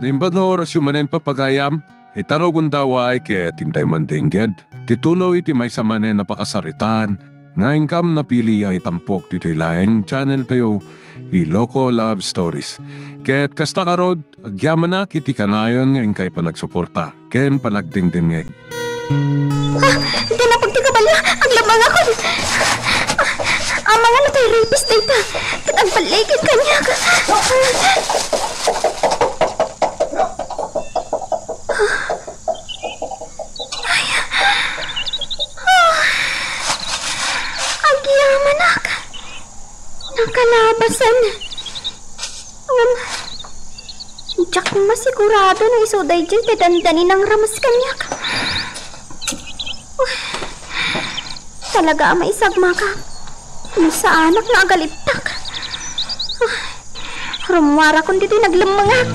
Nimbano rasyumanen papagayam, itaro gundaway kaya tintay mandingged. Titulo iti may samanen napakasaritan, nga ingkam napili ay tampok dito laing channel kayo, Iloko Love Stories. Kaya't kasta karod, agyaman na kiti kanayon nga ingkay panagsuporta, ken panagdingdingeg. Hindi na pagtigabala, ang lamang ako. Ang mga natay rapist dito, katagpaligid kanya. Agyaman ako. Nakalabasan. Diyak masigurado na isuday dyan kadandanin ng ramas kanya. Talaga may isagma ka. Sa anak na agalitak. Rumwara kung dito'y naglamangak.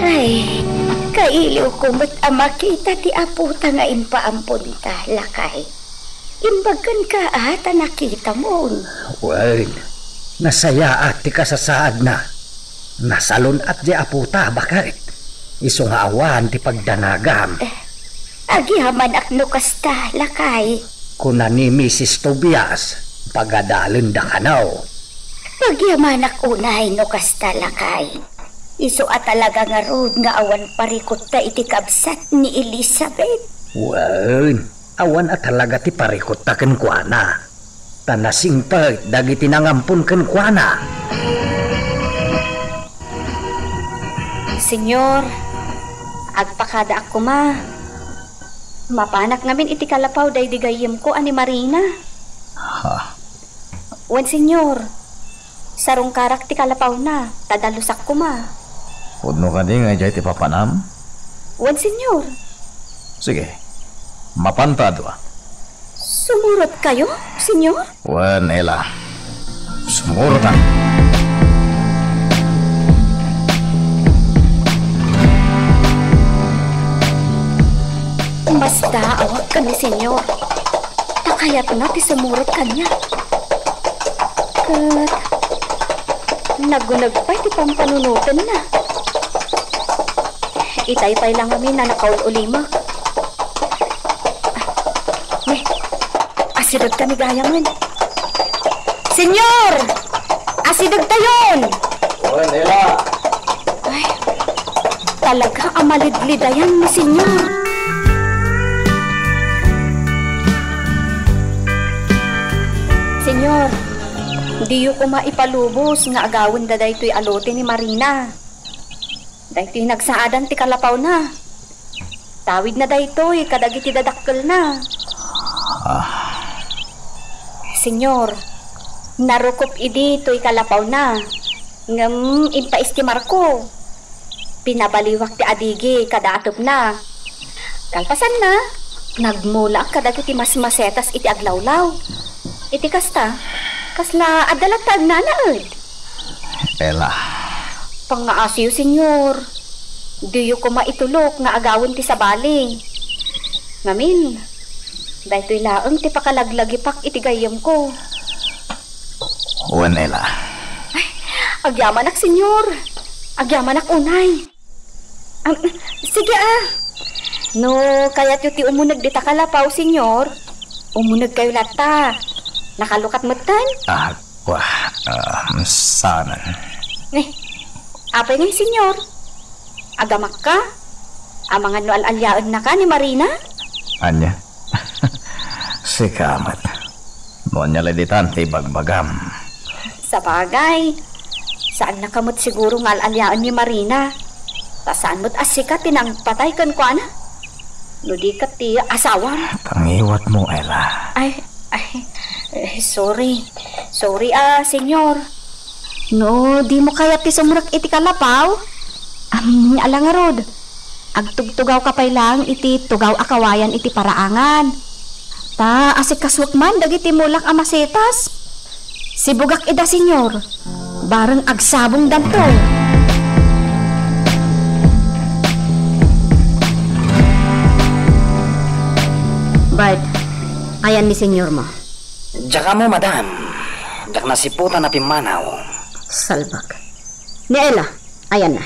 Ay, kailiw ko ba't makita ti aputa nga impaampon ta, lakay. Imbagan ka ata nakita mo. Well, nasaya at ti kasasaad na. Nasalon at di aputa, bakit? Iso nga awan ti pagdanagam. Agyaman akno kasta, lakay. Kuna ni Mrs. Tobias, pagadalin da kanaw. Agyaman ak unay no kasta, lakay. Iso at talaga nga rod nga awan parikot ta iti kabsat ni Elizabeth. Well, awan at talaga ti parikot ta kenkwana. Tanasing pa, dagiti nangampun kenkwana. Senyor, agpakada ako ma. Mapanak namin iti kalapaw day digayim ko ani Marina. Ha? Wen senyor, sarong karak ti kalapaw na, tadalusak ko ma. Pudno ka din nga dyan ti papanam? Wen senyor. Sige, mapantado ah. Sumurot kayo, senyor? Wan, Ella. Sumurot ah. Basta awag ka ni senyor. Takayat na ti sumurot kanya. Kat nagunag pa ti pampanunutan na. Itay-tay lang kami na nakaul-ulima. Asidog kami gayangan. Senyor! Asidog tayon! Wan, Ella. Ay, talaga amalidlidayan ni senyor. Senyor, di ko maipalubos nga agawin da daytoy alote ni Marina. Daytoy nagsaadan ti kalapaw na. Tawid na daytoy, kadagiti dadakkel na. Senyor, narukop idi to'y kalapaw na. Ngam, impaistimar ko. Pinabaliwak ti adigi, kadaatop na. Kalpasan na, nagmula kadagiti mas-masetas iti aglawlaw. Iti kasta, kasla adalatag na naad. Ella. Pangaasiyo, senyor. Diyo ko maitulok nga agawin ti sabali. Ngamin, dahito'y laang ti pakalaglagipak iti gayam ko. Wan, Ella. Ay, agyamanak, senyor. Agyamanak unay. Sige ah. No, kaya't yung ti umunag di takalapaw, senyor. Umunag kayo lata. Nakalukat mo tan? Sana. Apay ngayon, senyor. Agamak ka? Amangan no al-alyaan na ka ni Marina? Anya? Sikamat. Monya leditan ti bagbagam. Sa bagay. Saan nakamot siguro nga al-alyaan ni Marina? Tasaan mo't asika tinang patay kan kwa na? No di ka ti asawam. Pangiwat mo, Ella. Sorry. Sorry senyor. No, di mo kaya ti sumurak iti kalapaw? Alangarod. Agtugtugaw ka pay lang iti tugaw akawayan iti paraangan. Ta asik kaswakman dagiti mulak amasetas. Sibugak ida, senyor. Bareng agsabong danto. Bart, ayan ni senyor mo. Diyak mo, madam. Diyak nasiputan na pimanaw. Salbak. Ni Ella, ayan na.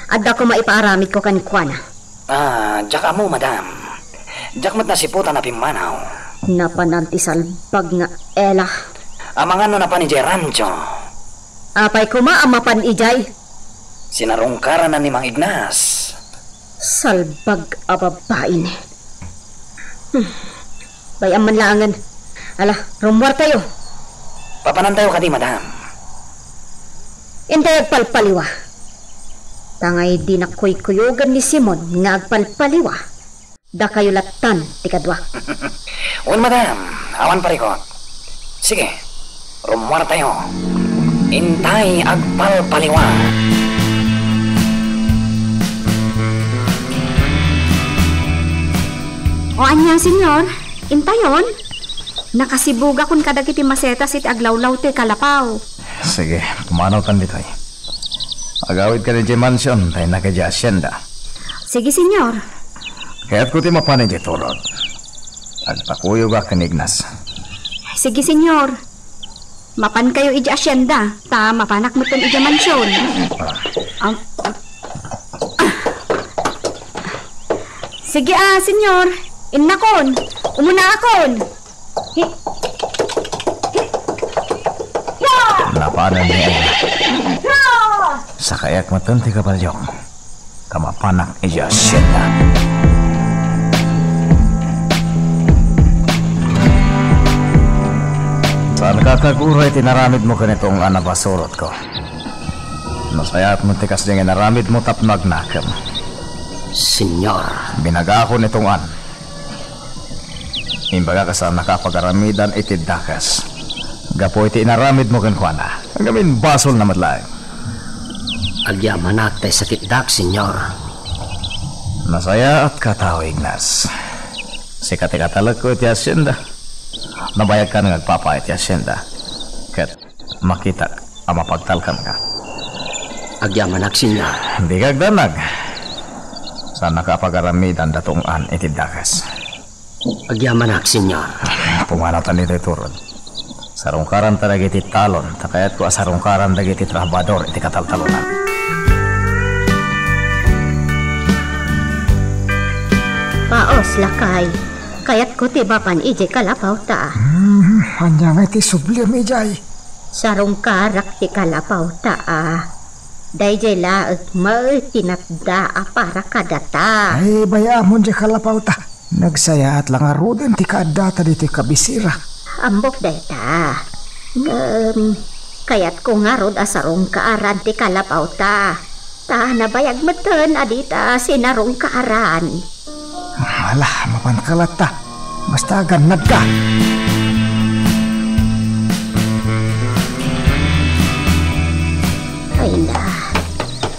Adda ko maipaaramid ko kanikwana. Diyak mo, madam. Diyak mat na siputan na pimanaw. Napananti salbag nga Ella. Amang ano na pa ni Jay Rancho. Apay ko maamapan ijay. Sinarungkaran na ni Mang Ignas. Salbag ababain. Bayang manlangan. Ala, rumwar tayo. Papanantayo ka di, madam. Intay agpalpaliwa. Tangay di na kuy-kuyugan ni Simon nga agpalpaliwa. Da kayo latan, tikadwa. Un, madam. Awan parikot. Sige, rumwar tayo. Intay agpalpaliwa. O anyang senyor, intayon. Nakasibuga kun kadagiti masetas iti aglawlaw ti kalapaw. Sige, pumanaw tan dito ay. Agawid ka ni J Mansion, tayo na ka di asyenda. Sige, senyor. Kaya't ko ti mapanay di turod. Agpakuyo ka kanignas. Sige, senyor. Mapan kayo iji asyenda. Ta mapanak mo ton iji mansyon. Sige, senyor. Innakon. Umuna akon. Napanan ni Ella. Sa kayak matunti ka palyong. Kamapanak iya asyenda. Saan kakaguray tinaramid mo kanitong anabasurot ko? Nasaya't mo tikas ding inaramid mo tapnag nakam. Senyor. Binaga ko nitong an. Imbaga ka sa nakapagaramidan itidakas. Gapo iti inaramid mo kankwana. Ang gamin basol na matlaing. Agyaman tay sakit dak, senyor. Masaya at katao, Ignas. Sikati-katalag ko iti asyenda. Nabayag ka ng nagpapa iti asyenda. Kat makita ang mapagtalkan ka. Agyaman senyor. Hindi kagdanag. Sa nakapagaramidan datong an iti dakas. Agyaman senyor. Pumanatan ito turod. Sarungkaran talaga iti talon. Takayat ko asarungkaran dagiti trabador iti kataltalunan. Paos lakay. Kayat ko tibapan iji kalapaw ta. Hanya nga iti sublim ijay. Sarungkarak ti kalapaw ta. Dayjay laag mo tinatda para kadata. Ay, bayamon di kalapaw ta. Nagsaya at lang aruden ti kaadata dito kabisira. Ambok dayta. Kayat ko nga rod asarong kaaran ti kalapaw ta. Ta nabayag meten adita sinarong kaaran. Alah, mapankalat ta. Basta ganad ka. Ay na,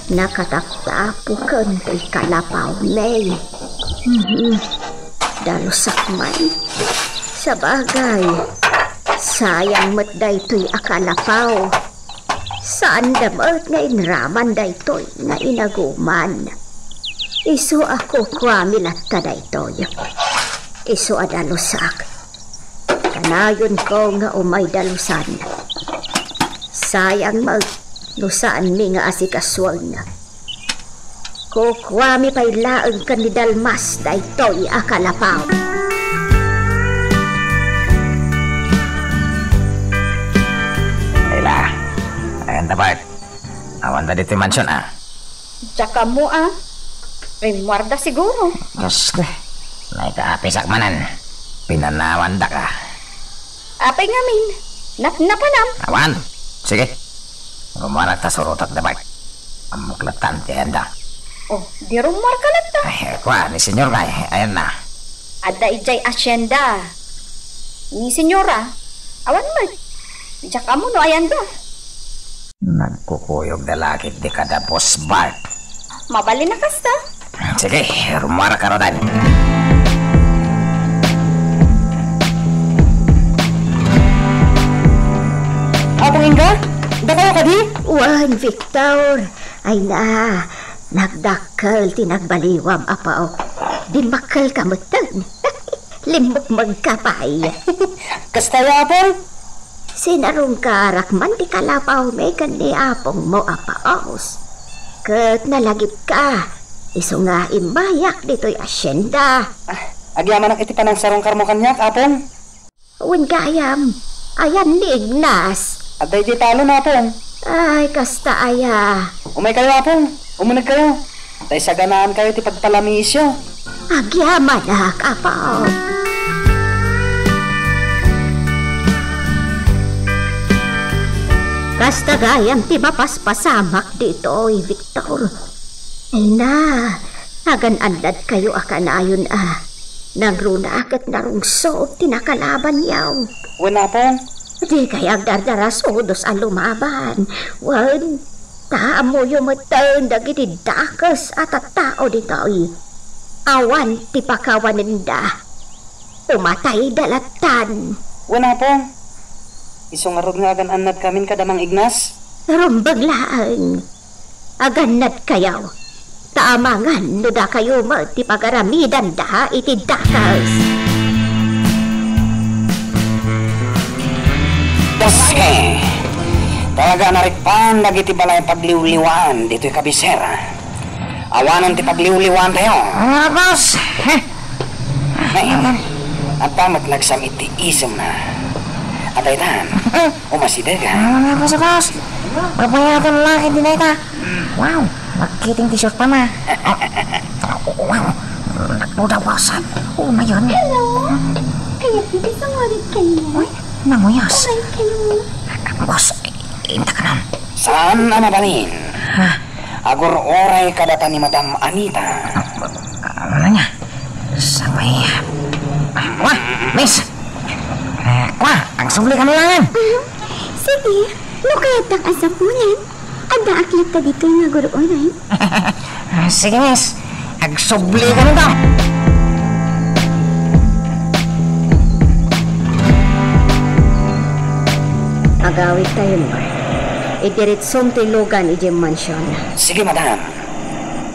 nakataktapo kan ti kalapaw may. Dalusak man. Sa bagay, sayang mat daytoy akalapaw. Saan damot nga inraman daytoy nga inaguman. Isu ako kwamilat ta daytoy. Isu adalusak. Kanayon ko nga umay dalusan. Sayang lusaan mi nga asikaswag na. Kukwami pa'y laang kanidalmas daytoy akalapaw. Ella, ayan dapat. Awan da dito mansion Tsaka mo Rimwarda siguro. Diyos ko. Naikapisak manan. Pinanawan da ka. Apay ngamin. Napanam. Awan. Sige. Rumanak ta surutak dapat. Amuklatan ti enda. Oh, di rumwar ka lang ta. Ay, kwa, ni senyor nga ayan na. Ada ijay asyenda. Ni senyora. Awan mo. Tsaka mo no ayan da. Nagkukuyog na lakit di kada boss Bart. Mabali na kasta. Sige, rumara ka rodan. Abong Inga, dakaw ka di? Wan, Victor. Ay na, nagdakal tinagbaliwam apaw. Dimakal ka matag. Limbok magkapay. Kastaya, Apol? sinarong karakman ti kalapaw may kaniapong mo apaos. Kat nalagip ka, iso nga imbayak dito'y asyenda. Agyaman ang iti panang sarong karmo kanyak, apong. Uwan gayam, ayan ni Ignas. At di talo na, apong. Ay, kasta aya. Umay kayo, apong. Umunag kayo. Tay sa ganaan kayo ti pagpalamisyo. Agyaman na, kapaw. Kasta gayam ti mapaspasamak dito, Victor. Ay na, agan-andad kayo akanayon Nagruna akat narungso tinakalaban yaw. Wala, apong. Di kaya agdardarasodos ang lumaban. Wan, taamo yung matan dagiti dakas at tao dito'y. Awan ti pakawaninda. Umatay dalatan. Wala, apong. Isong arod nga agan-anad kamin kadamang Ignas. Rumbaglaan. Aganad kayaw. Taamangan no da kayo ti pagaramidan da iti dakas. Dasi! Talaga narikpan dagiti balay pagliwliwan dito'y kabisera. Awanan ti pagliwliwan tayo. Boss! Ngayon, ang tamat nagsam iti isem na. At aytan, umaside ka. Boss! Pabayatan laki din na ita. Wow! Magkiting t-shirt pa na. Wow! Nagbuda, boss. Oo na yun. Hello? Kaya pwede sa marit kayo. Uy, nanguyas. Kayo. Boss, inta ka nun. Saan ang mabalin? Agur oray kadata ni Madam Anita. Ano niya? Sabay. Wah, miss! Wah, ang subli ka nilangan. Sige, nukayat ang asapunan. Ada aklat ka dito nga guruon ay. Sige, miss. Ang subli ka nito. Agawit tayo mo. Idiritsong tilugan ije mansyon. Sige, madam.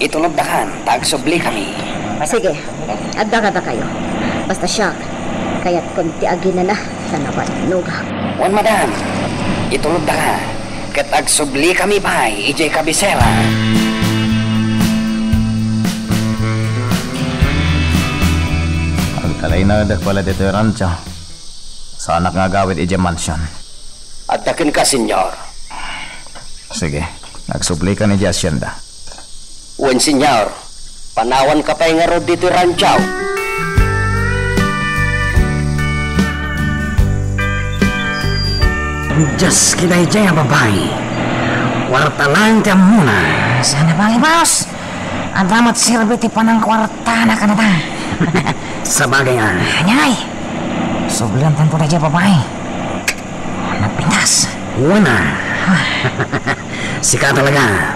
Itulog na kan, tagsubli kami. Sige, adda kayo. Basta siya, kaya't kunti agina na sa nabatnuga. Wan, madam. Itulog na ka. Kat agsubli kami bay, ijay kabisera. Ang kalay na pala dito yung rancho. Sa anak nga gawid ije mansion. At takin ka, senyor. Sige, nagsubli ka ni di asyenda. Wan, senyor. Panawan ka pa yung nga dito rancho. Diyos kinay dyan, babae. Warta lang tiyan muna. Sana bali, boss. Ang damat sirbiti pa ng kwarta na ka na ta. Sa bagay nga. Anyay, sublihan tanto na dyan, babae. Napintas. Wana. Sika talaga.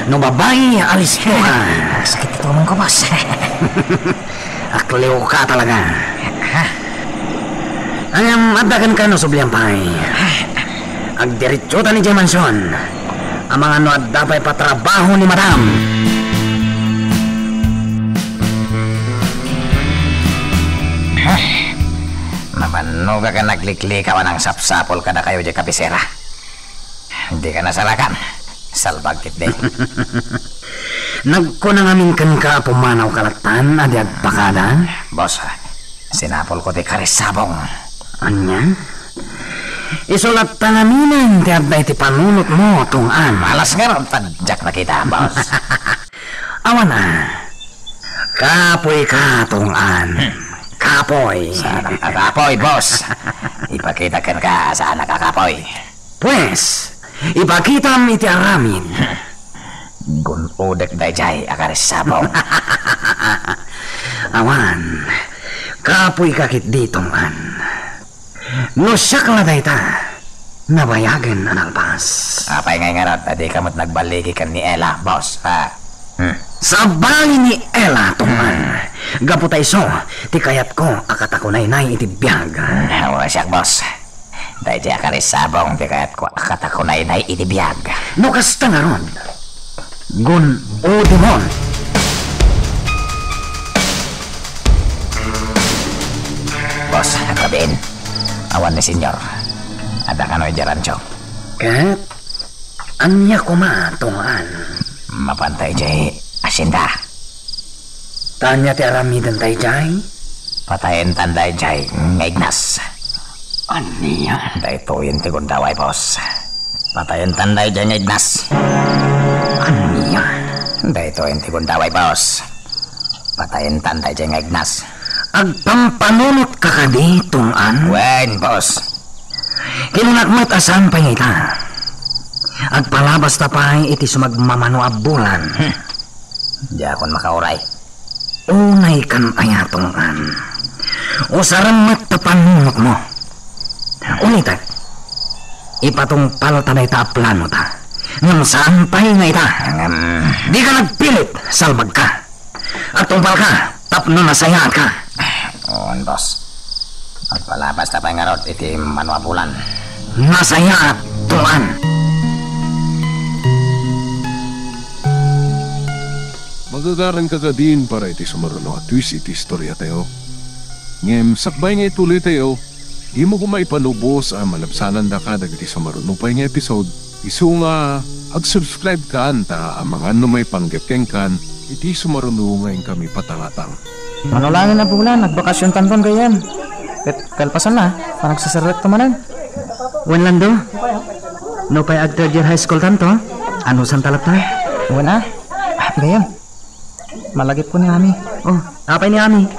No babae, alis mo ka. Sakit ito man ko, boss. Akliw ka talaga. Adagan ka no sublihan pay. Agdiritsutan ni Jemanson. Ang mga no at dapat patrabaho ni madam. Mabanuga ka naglikli ka ng sapsapol ka na kayo di kabisera. Hindi ka nasalakan. Salbagtit din. Nagkunang amin kan ka pumanaw kalatan adi agpakada. Boss, sinapol ko di karisabong. Anya? Isulat tangaminan ti abday ti panunot mo tungan. Malas nga ron, tadjak na kita, boss. Awan na. Kapoy ka tungan. Kapoy. Sana kakapoy, boss. Ipakita ka sa anak kakapoy. Pues, ipakitam iti aramin. Gunudek dayjay akarisabong. Awan, kapoy kakit ditong no siyak na dayta, nabayagan ang alpas. Apay ngay nga ron, tadi kamot nagbaligi kan ni Ella, boss, ha? Sa bali ni Ella tungan, gaputay so, ti kayat ko akatakunay-nay iti biyag. Wala siya, boss. Dayjay akarisabong, ti kayat ko akatakunay-nay itibiyag. No kasta nga ron, gun o demon. Boss, nagkabiin. Awan ni senyor. Ada ka no jarancho. Kat, anya kumatungan. Mapantay jay asinda. Tanya ti aramidan tayo jay. Patayin tanday jay ngignas. Anya? Dahito yung tigundaway, boss. Patayin tanday jay ngignas. Anya? Dahito yung tigundaway, boss. Patayin tanday jay ngignas. Agpampanunot ka ka ditong Wen, boss. Kinunakmat asan pa ita. Agpalabas ta pa iti sumagmamano abulan. Di akon makauray. Unay kan ayatongan. Usaran matapanunot mo. Unitak. Ipatong palta na ita plano ta. Ngam saan pa nga ita. Di ka nagpilit, salbag ka. At tumpal ka, tapno na sayaan ka. On, boss. Magpalabas na pa nga rot iti manuabulan. Nasaya at tuan. Magagaran ka din para iti sumaruno at twist iti istorya tayo. Ngem, sakbay nga ituloy tayo, di mo kumay panubos ang malabsanan da ka dagiti sumaruno pa nga episode. Isu nga, ag-subscribe ka anta ang mga may panggepkeng kan, iti sumaruno ngayon kami patangatang. Manulangin na bulan, nagbakasyon tanton kayan. Kalpasan na, parang sasarat tumanan. Wanlando, no pa'y ag third year high school tanto, ano san talap tayo? Wana, gayan. Malagip ko ni Ami. Oh, apay ni Ami.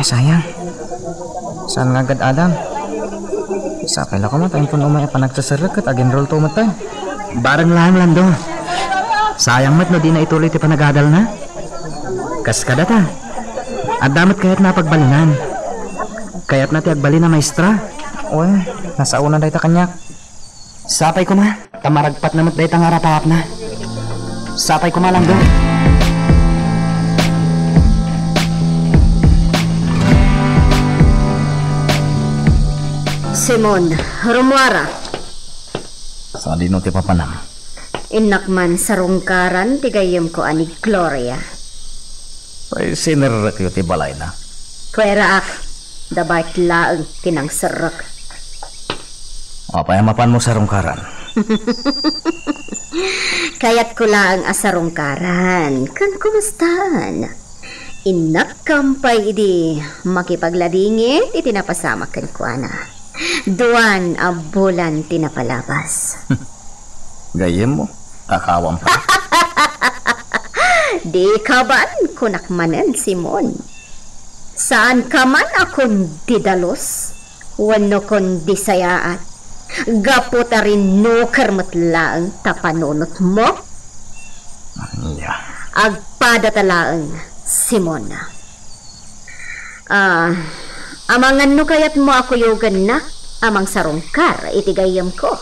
Sayang. Saan nga agad Adam? Sapay lang ko mo, tayong puno may panagsasarat at agin-roll to matay. Barang lang, Lando. Sayang mat no di na ituloy ti panagadal na. Kaskada ta. At damat kaya't napagbalinan. Kaya't na ti agbali na maestra. Uy, nasa una dahi ta kanyak. Sapay ko ma. Tamaragpat na mat dahi ta nga ratahap na. Sapay ko ma, Lando. Simon, Romuara, Sa dino ti papanam. inakman sa rungkaran, tigayam ko ani Gloria. Ay sinirrak yu ti balay na. Pwera ak, dabait laang tinang serak. Apa yang mapan mo sa rungkaran? Kaya't ko laang asarungkaran, kan kumustaan. Inak kampay idi, makipagladingit, itinapasama kan kuana. Duan a bulan tinapalabas. Gayem mo, kakawang pa. Di ka ban kunakmanan, Simon? Saan ka man akong didalos? Wano kong disayaat? Gapo ta rin no karmatlaang tapanunot mo? Yeah. Agpadatalaang, Simon. Amangan no kayat mo ako yogan na, amang sarungkar, itigayam ko.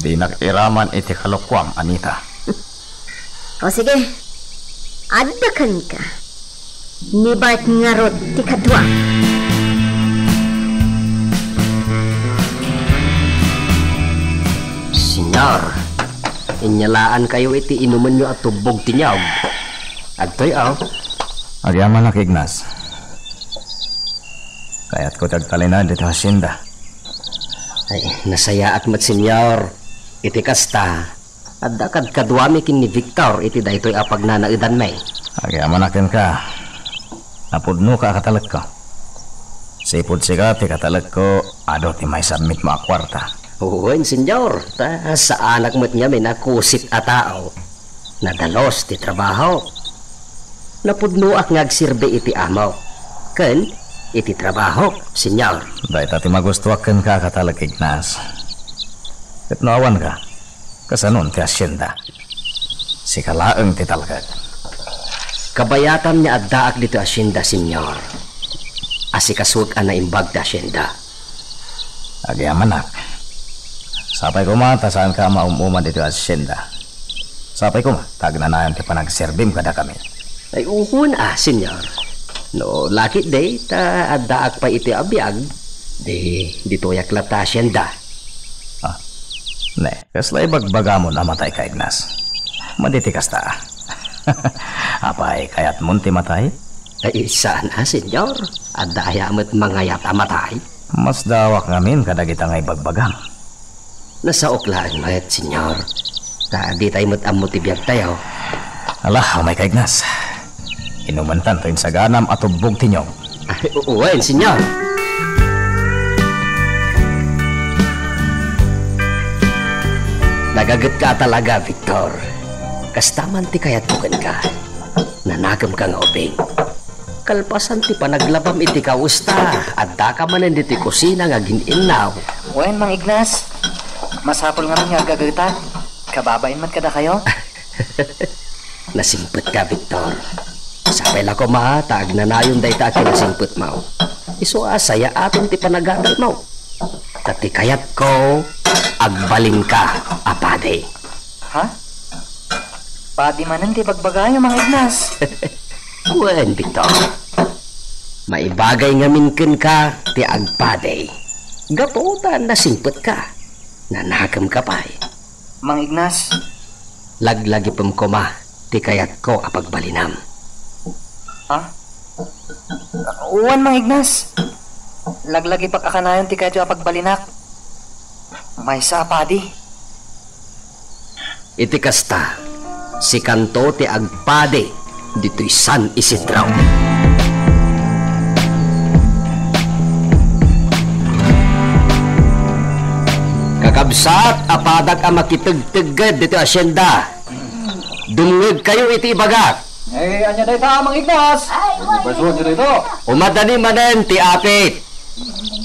Di nakiraman iti kalukwam, Anita. O sige, adakan ka. Ni Bart nga rod ti kadwa. Senyor, inyalaan kayo iti inuman nyo at tubog tinyawg. Agtoy aw. Agyaman na Ignas. Kaya't ko tagtalinan dito hasinda. Ay, nasaya at mat senyor. Iti kasta. Adakad kadwami kin ni Victor iti daytoy apag na naidan may. Agyaman nakin ka. Napudno ka katalag ko. Sipod siga ti katalag ko, ado ti may submit mo a kwarta. Uwen, senyor. Ta sa anak mo't niya may nakusit a tao. Nadalos ti trabaho. Napudno ak ngagsirbe iti amaw. Ken, iti trabaho, senyor. Dahil tati magustuakan ka katalag Ignas. Kat naawan ka. Kasanon ti asyenda. Si kalaang ti talagad. Kabayatan niya at daak dito asyenda, senyor. Asikaswag na imbag da asyenda. Agyaman nak. Sapay ko mata saan ka maumuman dito asyenda. Sapay ko tagnanayan ti panagserbim kada kami. Ay uhun senyor. No, lakit day, ta at daak pa iti abiyag. Dito yaklat ta asyenda. Ne, kaslay bagbaga mo namatay ka Ignas. Maditikas ta. Apay kayat munti matay? Ay saan senyor? At dayamat mangayat amatay. Mas dawak ngamin kada kita nga ibagbagang. Nasa oklaan mayat, senyor. Di tayo amot tibiyag tayo. Alah, may kaignas. Inumantan to sa ganam at ubog tinyong. Uwain, senyor. Nagagat ka talaga, Victor. Kastaman ti kayat bukan ka. Nanagam ka nga ubing. Kalpasan ti panaglabam iti kausta. Adda ka manan diti kusina nga gininaw. Wen, Mang Ignas. Masapol nga nga gagalitan. Kababain man kada kayo. Nasimput ka, Victor. Sapay ko mahatag na nayon day ta kinasimput mo. Iso asaya aton ti panagadal mo. Tati kayat ko, agbaling ka, apade. Ha? Padi manan ti bagbagayo, Mang Ignas. Wen, Victor. Maibagay nga minken ka, ti agpade. Gaputan nasimput ka. Nanakam ka pa eh. Mang Ignas. Laglagi pamkoma, ti kayat ko apagbalinam. Ha? Uwan, Mang Ignas. Laglagi pagkakanayon ti kayo pagbalinak. May sapadi. Iti kasta, si kanto ti agpade, dito'y San Isidro. Kakabsat, apadag ang makitagtagad dito asyenda. Dungag kayo iti ibagat. Anya day ta, Mang Ignas. Basuhan dito ito. Umadani manen ti apit.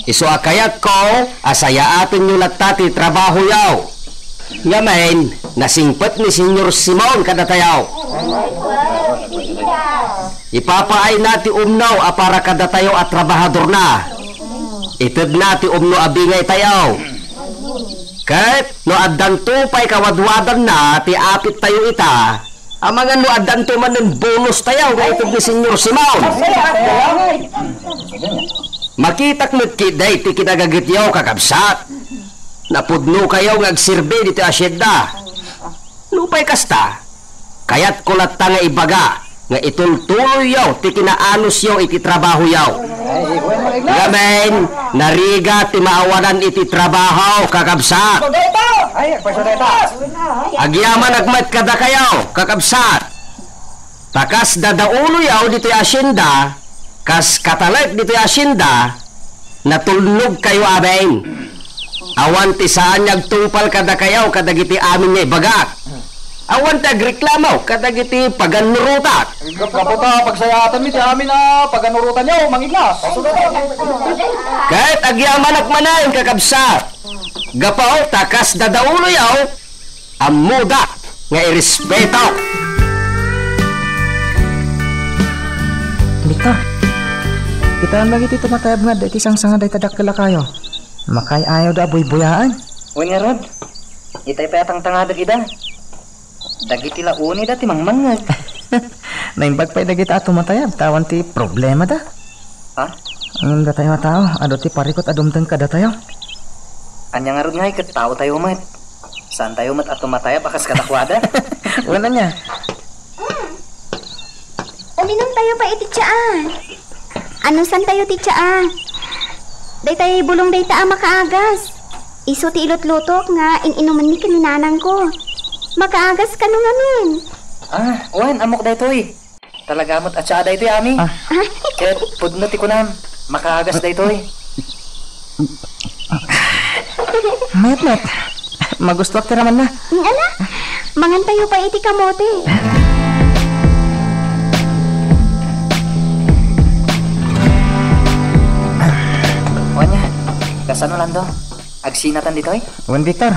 Isu akayat ko, asaya atin nyo ti trabaho yaw. Ngamen, nasingpet ni Senyor Simon kada tayaw. Ipapaay nati umnaw para kada tayo at trabahador na. Itid nati umno abingay tayaw. Kahit no addan tupay kawadwadan na ti apit tayo ita, ang mga no addan tuman ng bonus tayaw nga itid ni Senyor Simon. Makitak nagkiday ti kinagagityaw kakabsat. Napudno kayo ngagsirbe dito asyenda. Lupay kasta, kayat kulata nga ibaga nga itultuloy yaw ti kinaanos yaw iti trabaho yaw. Gamen, nariga ti maawanan iti trabaho kakabsat. Agyaman agmat kada kayaw kakabsat. Takas dadaulo yaw dito asyenda, kas katalag dito asyenda, natulnog kayo aben. Awan ti saan nagtungpal kada kayaw kadagiti amin nga ibagat. Awan ti agreklamaw kadagiti paganurutat. Kaputa, pagsayatan mi ti amin na paganurutan nyo, Mang Ignas. Kahit agyaman akmanayon kakabsat. Gapaw takas dadaulo yaw, amuda nga irespeto. Victor, kita lagi ti tumatayab nga dati sang sanga day tadakila kayo. Makay ayaw da buy-buyaan. Uy nga Rod, itay pa yatang tangadag ida. Dagiti launi dati mangmangag. Naimbag pa'y dagiti at tumatayab, tawan ti problema da. Ha? Ang datayo tao, ado ti parikot adumtang kada tayo. Anya nga Rod nga ikat tao tayo mat. Saan tayo mat at tumatayab akas katakwada? Wala niya. Uminom tayo pa iti tiyaan. Anong san tayo ti tiyaan? Day tayo bulong day taa makaagas. Iso ti ilot-lutok nga ininuman ni kaninanang ko. Makaagas ka nung amin. Uwan, amok day toy. Talagamot at siya day toy, ami. Kaya pudno ti kunam. Makaagas day toy. Mayat. Magustuak ti raman na. Ala, mangan tayo pa iti kamote. Kasano lando? Agsinatan ditoy? Uwan Victor.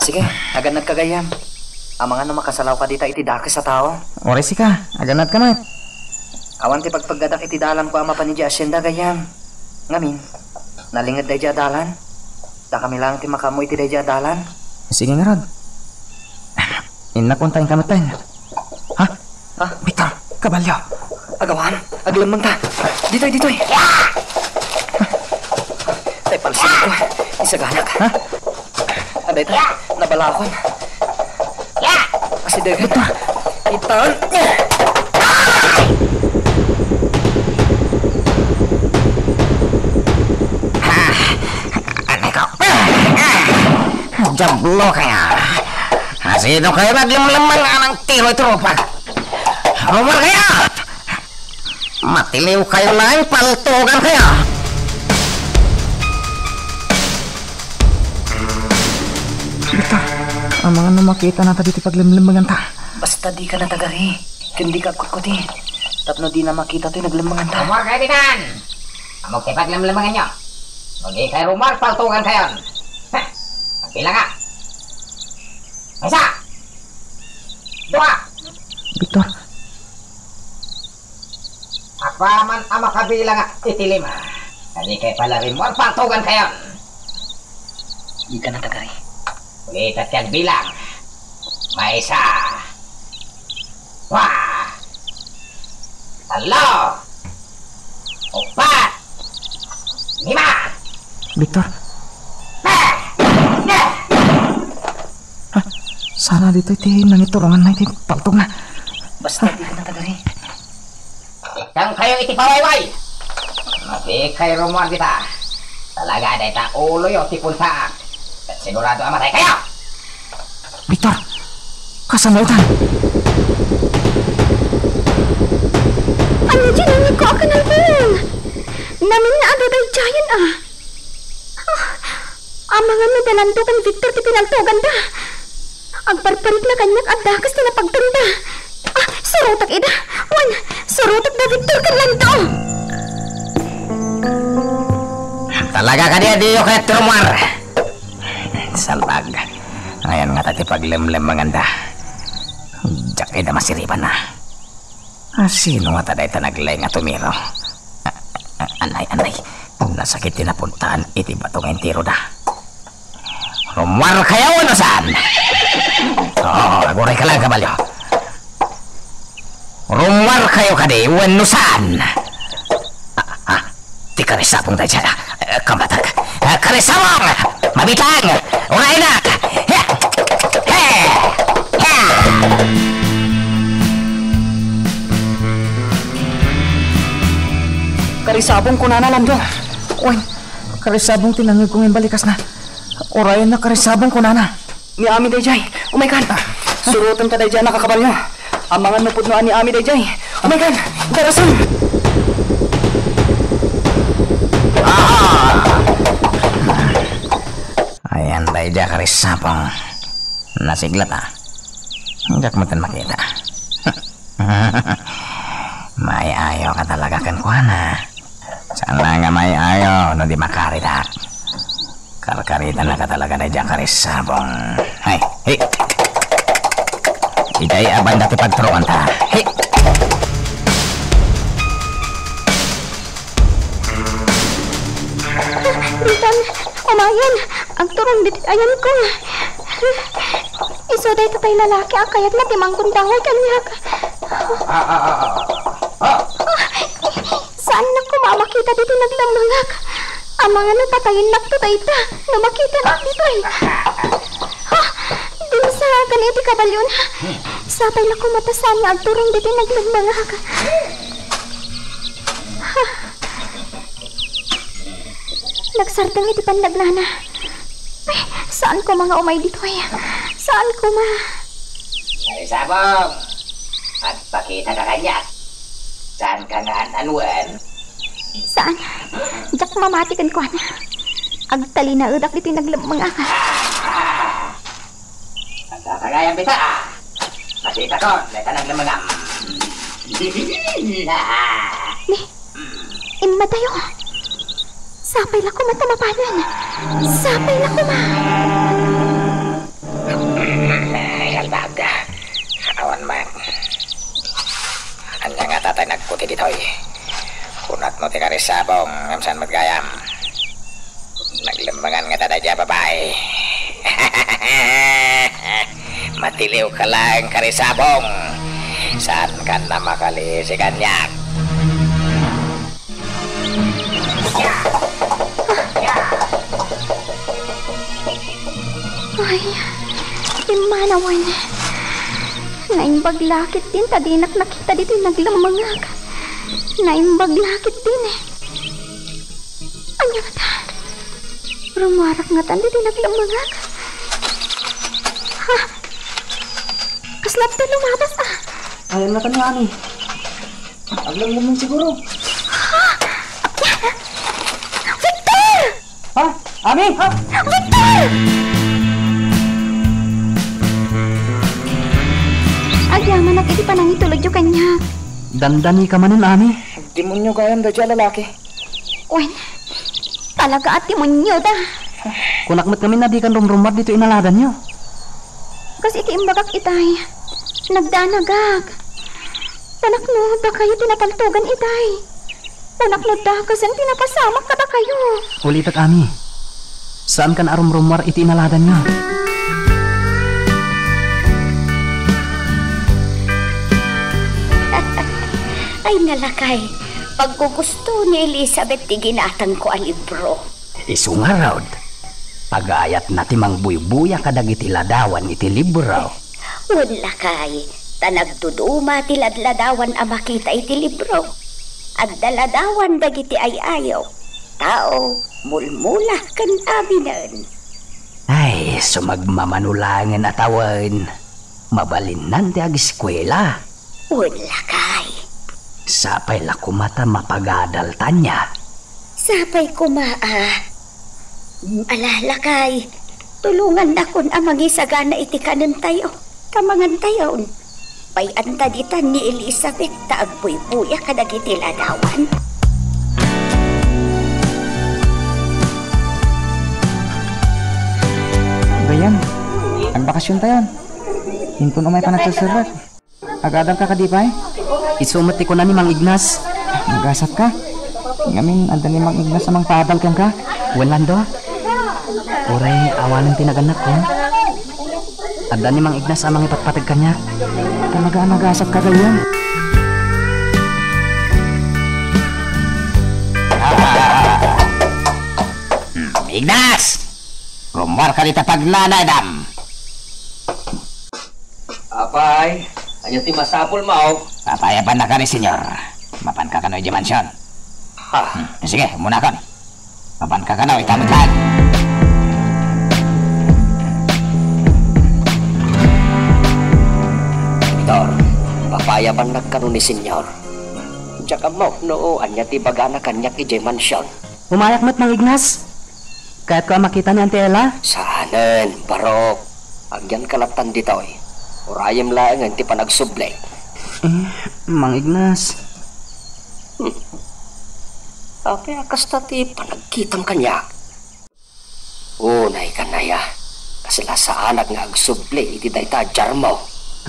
Sige, agan nagkagayam. Ang mga no makasalaw ka dita iti dakis sa tao. Oras ka, aganat ka mat. Awan ti pagpaggadak iti dalan ko ama pa ni asyenda gayam. Ngamin, nalingad day dalan. Da kami lang ti makamoy ti day dalan. Sige nga Rod. Inakuntayin ka matayin. Ha? Victor, kabalyo. Agawan, aglamang ta. Ditoy. Tay palsin ko. Isaganak. Ha? Aday ta. Nabalakon. Kasi dagat. Itan. jablo kaya. Sino kayo naglamlaman ng tiro tropa? Rumar kaya? Matiliw kayo lang, paltugan kaya. Bita, ang mga namakita na dito paglimlimangan ta. Basta di ka natagari. Kundi ka kutkuti. Tapno di na makita to'y naglamangan ta. Rumar kayo dinan! Amog kayo paglamlamangan nyo. Hindi kayo rumar, paltugan kayo. Pagpila nga. Isa! Dua! Victor, Akwaman ang makabilang nga itilima. Hindi kayo pala rin mo, paltugan kayo. Di ka natagari. Ulitat kang bilang. May isa. Dua. Talo. Upat. Lima. Victor. Sana dito iti nangiturangan na iti paltong na. Basta di ka natagari. Ikang kayo iti pawayway. Mabi kayo rumuan kita. Talaga ada ita ulo yung tipon saak. At sigurado amatay kayo. Victor, kasamutan. Ano dyan ang ko akan album? Namin na agaday giant ang mga nadalantukan Victor ti pinaltugan da. Agparparit na kanyak at dakas na napagtanda. Surutak ida. Wan, surutak da Victor kan lang to. Talaga ka dia diyo kaya trumar. Salbag. Ngayon nga tati paglemlem manganda. Diyak ida masiripan na. Sino nga taday ta naglay nga tumiro? Anay. Nasakit tinapuntaan iti batong entiro da. Rumar kayo ano saan? Aguray ka lang kabalyo. Rumar kayo kadi wano saan? Di karisabong tayo dyan. Kamatag. Karisabong! Mabitang! Uray na! Karisabong ko na Lando. Uy, karisabong tinangig kong imbalikas na. Orayan na karisabong ko na. Ni Ami Dayjay. Oh my God. Surutan ka Dayjay nakakabalyo. Ang mga napudnoan ni Ami Dayjay. Oh my God. Darasan. Ayan Dayjay karisabong. Nasiglat Hindi ko matan makita. May ayaw ka talaga kan kuana. Sana nga may ayaw no di makarita. Karkarita na ka talaga na dyan karisabong. Hey. Iday aban dati pagturuan ta. Hey. Ritan, umayan. Ang turong dito ayan ko. Isuday tatay lalaki akayat na timang kundaway kanyak. Saan na ko mamakita dito naglamangak? Ang mga napatayin na to dayta na makita na dito din sa ganiti kabalyon. Sapay na ko matasan na agturong dito naglamangak. Nagsartang iti pandaglana. Saan ko mga umay dito Saan ko Karisabong! At pakita ka kanya. Saan ka nga anuan? Saan? Diyak mamatikan ko na. Agtali na udak dito naglamang ka. Nagkakagayang bita. Makita ko, leta naglamangam. Imma tayo. Sapay lang ko matamapanan. Sapay lang ko Salbag. Awan man. Anya nga tatay nagputi dito'y. Kunat mo ti karisabong ngamsan magayam. Naglembangan nga tatay dya babae. Matiliw ka lang karisabong. Saan ka na makali si kanyak? Ay, imanawan. Naimbaglakit din, tadinak nakita dito naglamangag. Naimbaglakit din Anya nga ta? Rumarak nga tan dito naglamangag. Kaslap na lumabas Ayaw na tanong, Ami. Aglang naman siguro. Victor! Ha? Ami! Ha? Victor! Agyaman at iti panangitulog yung kanya. Dandani ka manin, Ami. Demonyo kayang da dyan lalaki. Wen, talaga at timonyo da. Kunakmat kami na di kan rumrumar dito inaladan nyo. Kasi iti imbagak itay. Nagdanagag. Panakno, da kayo tinapaltugan itay. Panakno da, kasan tinapasamak ka da kayo. Ulitat, Ami. Saan kan arumrumar iti inaladan nyo? Ay nalakay, pagkugusto ni Elizabeth ti ginatang ko a libro. Isu nga raod. Pag-ayat na timang buybuya kadagiti ladawan iti libro. Wala kay, tanagduduma ti ladladawan a makita iti libro. At daladawan dagiti ay ayaw. Tao, mulmula kan abinan. Ay, sumagmamanulangan atawan. Mabalinan ti ag-eskwela. Wala kay. Sapay la kumata mapagadal tanya. Sapay kumaa. Alala kay, tulungan na kun amang isagana iti kanan tayo. Kamangan tayo. Pay anta ditan ni Elizabeth ta agbuy-buya kadagiti ladawan. Gayan, agbakasyon tayo. Hintun umay pa nagsasabat. Agadang ka kadipay. Isumat ko na ni Mang Ignas. Magasat ka. Ngamin, anda ni Mang Ignas amang padal kang ka. Walando. Uray, awalan tinaganak ko. Anda ni Mang Ignas amang ipatpatag kanya. Talaga nagasat ka gayan. Ignas! Rumbar ka dita pagnanay, dam. Apay, anyo ti masapul mo. Papayapan na ka ni senyor. Mapan ka kanoy di mansyon. Sige, muna kon. Mapan ka kanoy, tamad lang. Victor, papayapan na kanu ni senyor. Tsaka mo, no, anya ti bagana kanyak ijay mansyon. Umayak mo't Mang Ignas. Kahit ko makita ni Auntie Ella. Saanen, barok. Agyan kalatan ditoy. Urayam lang ang ti panagsublek. Mang Ignas. Ape akas ti panagkitang kanyak. Unay kanaya. Kasila sa anak nga agsuble iti dayta jarmo.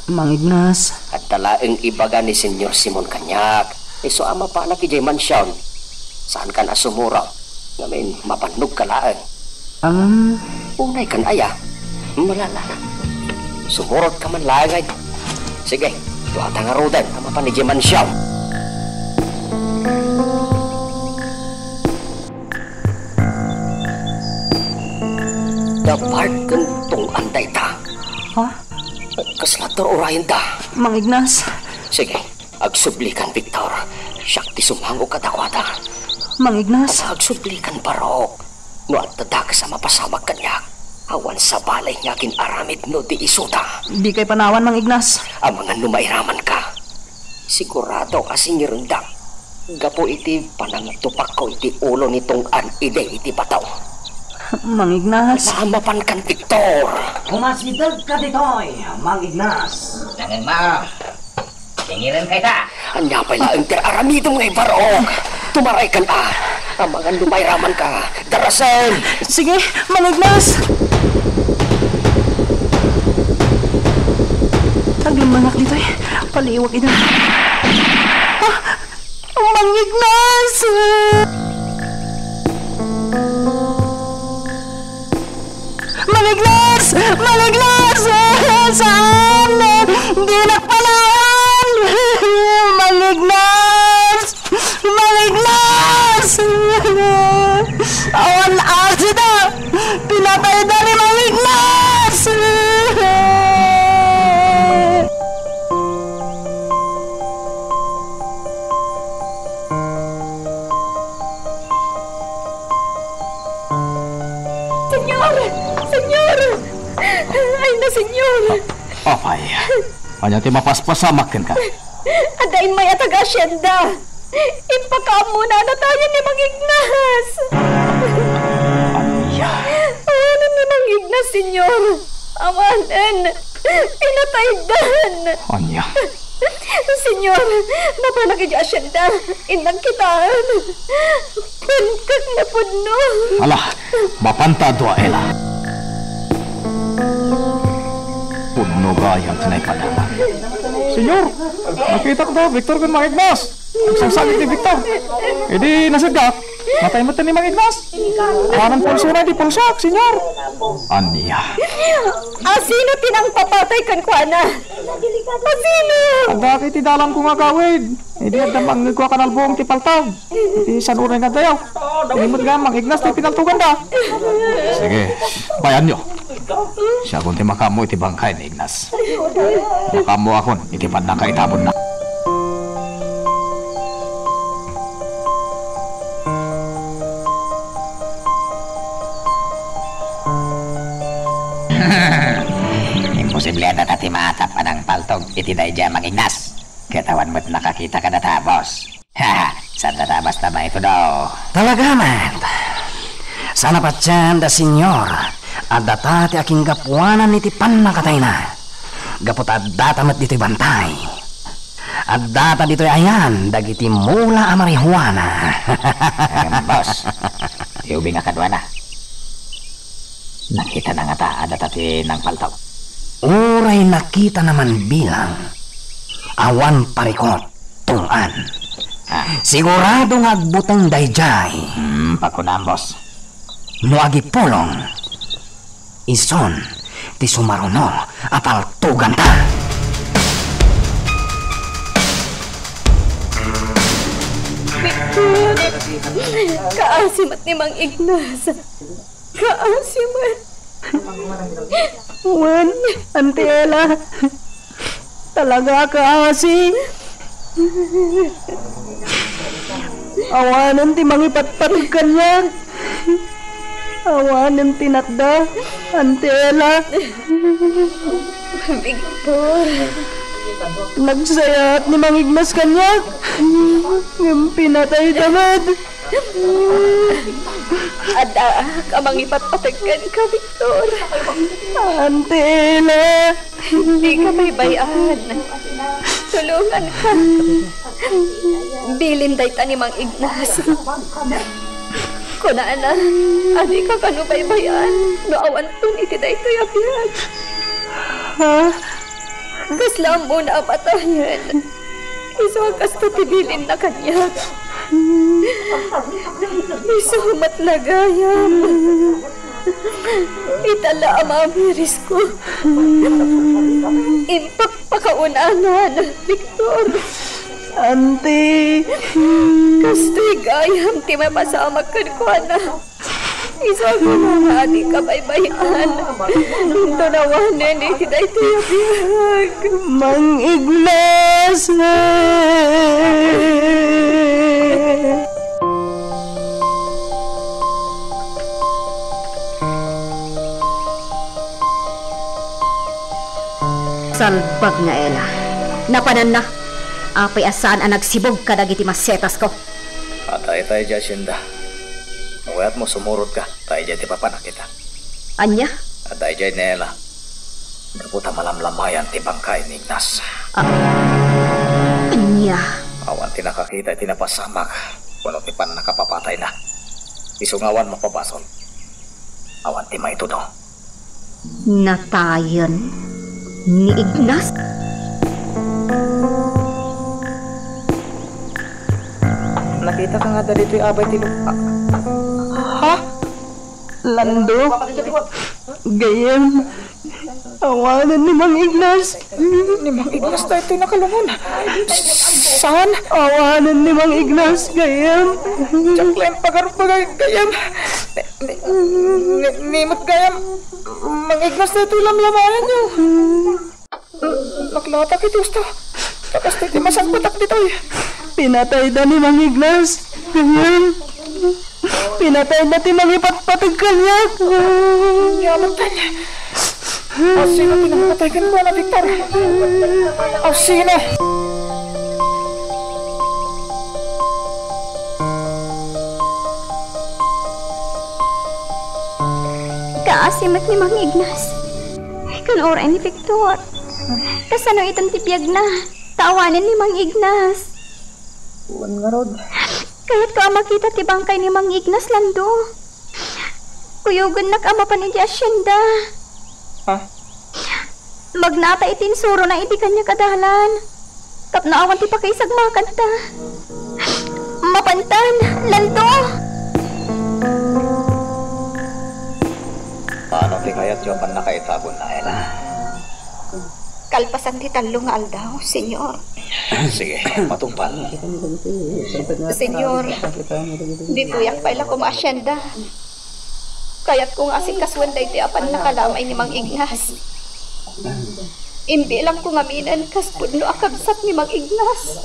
Mang Ignas. At talaeng ibaga ni Senyor Simon kanyak. Iso ama pa anak ijay mansyon. Saan ka na sumura? Ngamin mapanog ka laang. Unay kanaya. Malala na. Sumurot ka man lagay. Sige, tuwata nga rodan. Ama pa ni ijay mansyon. Dapat kentong anday ta. Ha? Kaslator orayan ta. Mang Ignas. Sige, agsublikan Victor. Siyak ti sumango katakwata. Mang Ignas. At agsublikan barok. No at tadak sa mapasamag kanyak. Awan sa balay nga aramid no di isuta. Di kay panawan, Mang Ignas. Ang mga numairaman ka. Sigurado kasi nirundak. Gapo iti panangtupak ko iti ulo nitong ide iti bataw. Mang Ignas. Maamapan kan Victor. Umasitag ka ditoy, Mang Ignas. Nangan mo. Tingilan kay ta. Anya pala ang aramid mo barok. Tumaray kan ang mga lumayraman ka. Darasan! Sige, Mang Ignas! Taglamanak dito eh. Paliwag ito. Mang Ignas! Mang Ignas! Mang Ignas! Saan? Di nakpalaan! Mang Ignas! Mang Ignas! Awan asida! Pinatay na ni Mang Ignas! Senyor! Senyor! Ay na, senyor. Apay. Anya ti mapaspasamak ka. Adain may atag asyenda. Impakaam muna na tayo ni Mang Ignas. Anya. Ano ni Mang Ignas, senyor? Amanan. Pinataydan. Anya. Senyor, napanagid asyenda. Inang kitaan. Pankak na puno. Ala, mapantado ela. Puno gayang tinay padama. Senyor, nakita ko daw, Victor kung Mang Ignas. Nagsasagit ni Victor. E di nasagap. Matay mo ni Mang Ignas. Parang pulso na di pulsak, senyor. Anya. Asino tinang papatay kan kuana? Asino? Ang bakit idalang ko nga gawid? E di agdamang nagwa kanal buong ti paltag. Di sanuray nga dayaw. Inimod nga Mang Ignas ti pinaltugan da. Sige, bayan nyo. Siya kung ti makamo iti bangkay ni Ignas. Makamo akon, itipad na kaitabon na. Imposible na tati matap anang paltog iti dayja Mang Ignas. Katawan mo't nakakita ka na ta, boss. Ha, saan natabas na ba ito daw? Talaga, man. Sana pa dyan, da senyor. At data ti aking gapuanan iti panmakatay na. Gapot at data mat dito'y bantay. At data dito'y ayan, dagiti mula a marihuana. Boss, iubi nga kadwa na. Nakita na nga ta, adata ti ng paltog. Uray nakita naman bilang awan parikot tungan. Sigurado nga agbutang dayjay. Pagkunam, boss. No agipulong ison ti sumaruno apaltugan ta. Kaasimat ni Mang Ignas. Kaasimat. Wan, Antela. Talaga kaasi. Awanan ti mangipatpatog kanya. Awanan tinakda, Antela. Victor. Nagsayat ni Mang Ignas kanya. Yung pinatay damad. Ada ka mangipatpatagkan ka, Victor. Antela. Hindi ka may bayan. Tulungan ka. Bilin day ta ni Mang Ignas. Kuna na, adi ka kanubaybayan. No awan tun iti day to yabihan. Ha? Kaslam mo na patayan. Isuwagas to tibilin na kanya. Isumat lagayam. Itala amamiris ko. Impak pakaunanan, Victor. Ante, kastoy gayam ti may pasamag kan ko na. Isa ko na ati kabaybayan. Ito nawanan iti day tiyabiyag. Mang Ignas! Salbag nga ela. Napanan na. Apay asaan ang nagsibog ka dagiti masetas ko. Atay tayo dyan, Shinda. Mawayat mo sumurot ka. Tayo dyan ti papanak kita. Anya? Atay dyan, Nela. Naputa malamlamayan ti bangkay ni Ignas. Anya? Awan ti nakakita ti napasamak. Wala ti pan nakapapatay na. Isungawan mapabasol. Awan ti maito do. Natayan ni Ignas? Nakita ka nga dali ito'y abay tilo. Ha? Lando? Gayem. Awanan ni Mang Ignas. Ni Mang Ignas tayo ito'y nakalungon. Saan? Awanan ni Mang Ignas, Gayem. Jacqueline, pagarupagay, Gayem. Nimot, Gayem. Mang Ignas tayo ito'y lamlamanan niyo. Naklatak ito, gusto. Takas tayo masagpatak dito eh. Pinatay na ni Mang Ignas. Ganyan. Pinatay na ti Mang ipatpatag kanya. Yaman tayo. O sino pinapatay ka mo na, Victor? O sino? Kaasimat ni Mang Ignas. Kan oras ni Victor. Kasano itong tipyag na. Tawanan ni Mang Ignas. Buwan nga, Rod. Kaya't ko ang makita ti bangkay ni Mang Ignas lando. Kuyugan na kama pa ni di asyenda. Ha? Magnata itinsuro na iti kanya kadalan. Tapnaawan ti pakaisagmakan ta. Mapantan, lando. Paano ti kayat yung pan nakaitagon na ela? Kalpasan ti talo nga aldaw, senyor. Sige, matumpal. Senyor, dito yak pa ila kumaasyenda. Kaya't kung asing kaswan day ti apan nakalamay ni Mang Ignas. Imbi lang kung aminan kas pudno akabsat ni Mang Ignas.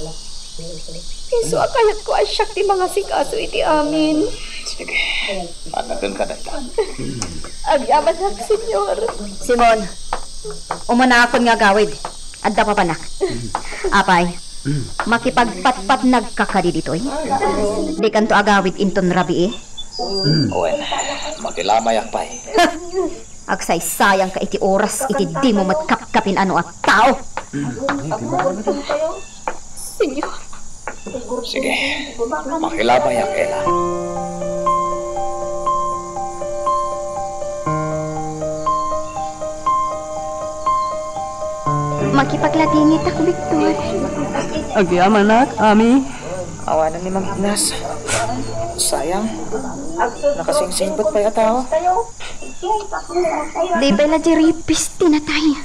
Kiso akayat ko ay siyak ti mga sikaso iti amin. Sige, panatun ka dagdag. Agyaman lang, senyor. Simon, umana akon nga gawid. Adda pa panak. Apay, makipagpatpat nagkakadi ditoy. Di kanto agawid inton rabi eh. Owen, makilamay akpay. Agsay sayang ka iti oras iti di mo matkapkapin ano at tao. Senyor. Sige, makilamay ak ela. Makipaglatingit ako, Victor. Agyaman na, Ami. Awanan ni Mang Ignas. Sayang. Nakasingsing ba't pa yung tao? Di ba la jeripis tinatay?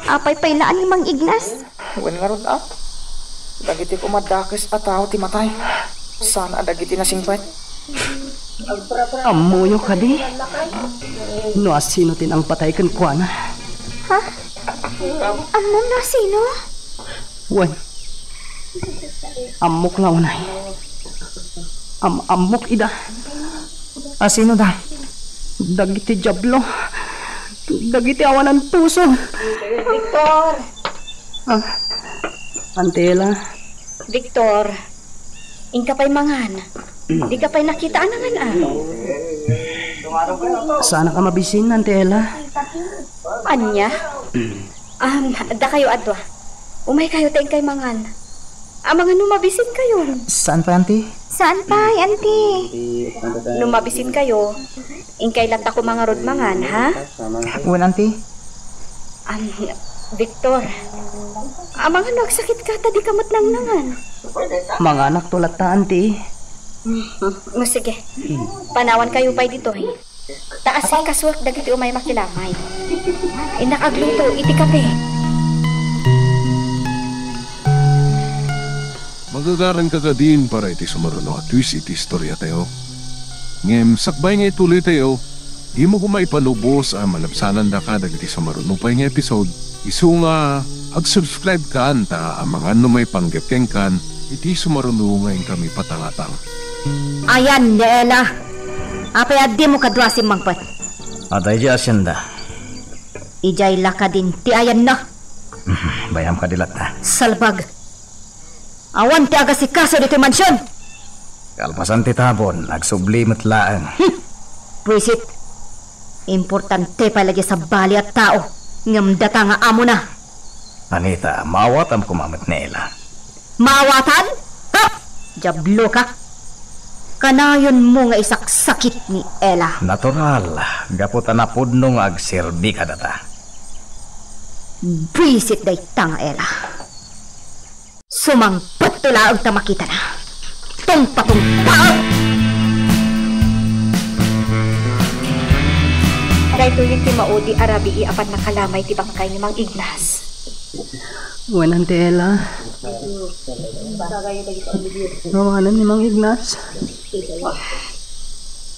Apay pailaan ni Mang Ignas. Buwan nga, Rod, ah. Dagiti kumadakis at tao ti matay. Sana dagiti na singpet. Amuyo ka di. No asino tin ang patay kan kuana. Ha? Amo na sino? Wan. Amok lang unay. Amok ida. Asino da? Dagiti jablo. Dagiti awanan puso. Victor! Antela. Victor, ingka pa'y mangan. Di ka pa'y nakita anangan Sana ka mabisin, Antela. Anya? Da kayo adwa. Umay kayo tayong kay mangan. Mga numabisin kayo. Saan pa, Auntie? Saan pa, auntie? Numabisin kayo. Ingkay lata ko mga rod mangan, ha? Wan, Auntie? Victor, mga nagsakit ka, tadi kamot nang nangan. Mga anak tulat ta, Auntie. Sige, panawan kayo pa dito, eh. Taas ay kaswak dagiti umay makilamay. Inakagluto, iti kape. Magagaran ka din para iti sumaruno at twist iti istorya tayo. Ngem, sakbay nga ituloy tayo, di mo kumay palubos ang malabsanan da ka dagiti sumaruno pa yung episode. Isu nga, ag-subscribe ka anta ang mga numay panggapkeng kan, iti sumaruno ngayon kami patangatang. Ayan, Nela. Apay addi mo kadwa si Mangpat. Aday di asyenda. Ijay laka din ti ayan na. Bayam ka dilat na. Salbag. Awan ti aga si kaso dito mansyon. Kalpasan ti tabon, nagsublimot laan. Pwisit. Importante pala di sa bali at tao. Ngamdata nga amo na. Anita, mawat ang kumamit nila. Mawatan? Ha? Jablo ka? Kanayon mo nga isaksakit ni Ella. Natural, gaputan na pudno nga agserbi ka data. Bisit day tanga Ella. Sumangpat tula ang tamakita na. Tungpatong tao! Dahito yung ti maudi arabi apan nakalamay ti bangkay ni Mang Ignas. Wan, Antela. Nawanan ni Mang Ignas.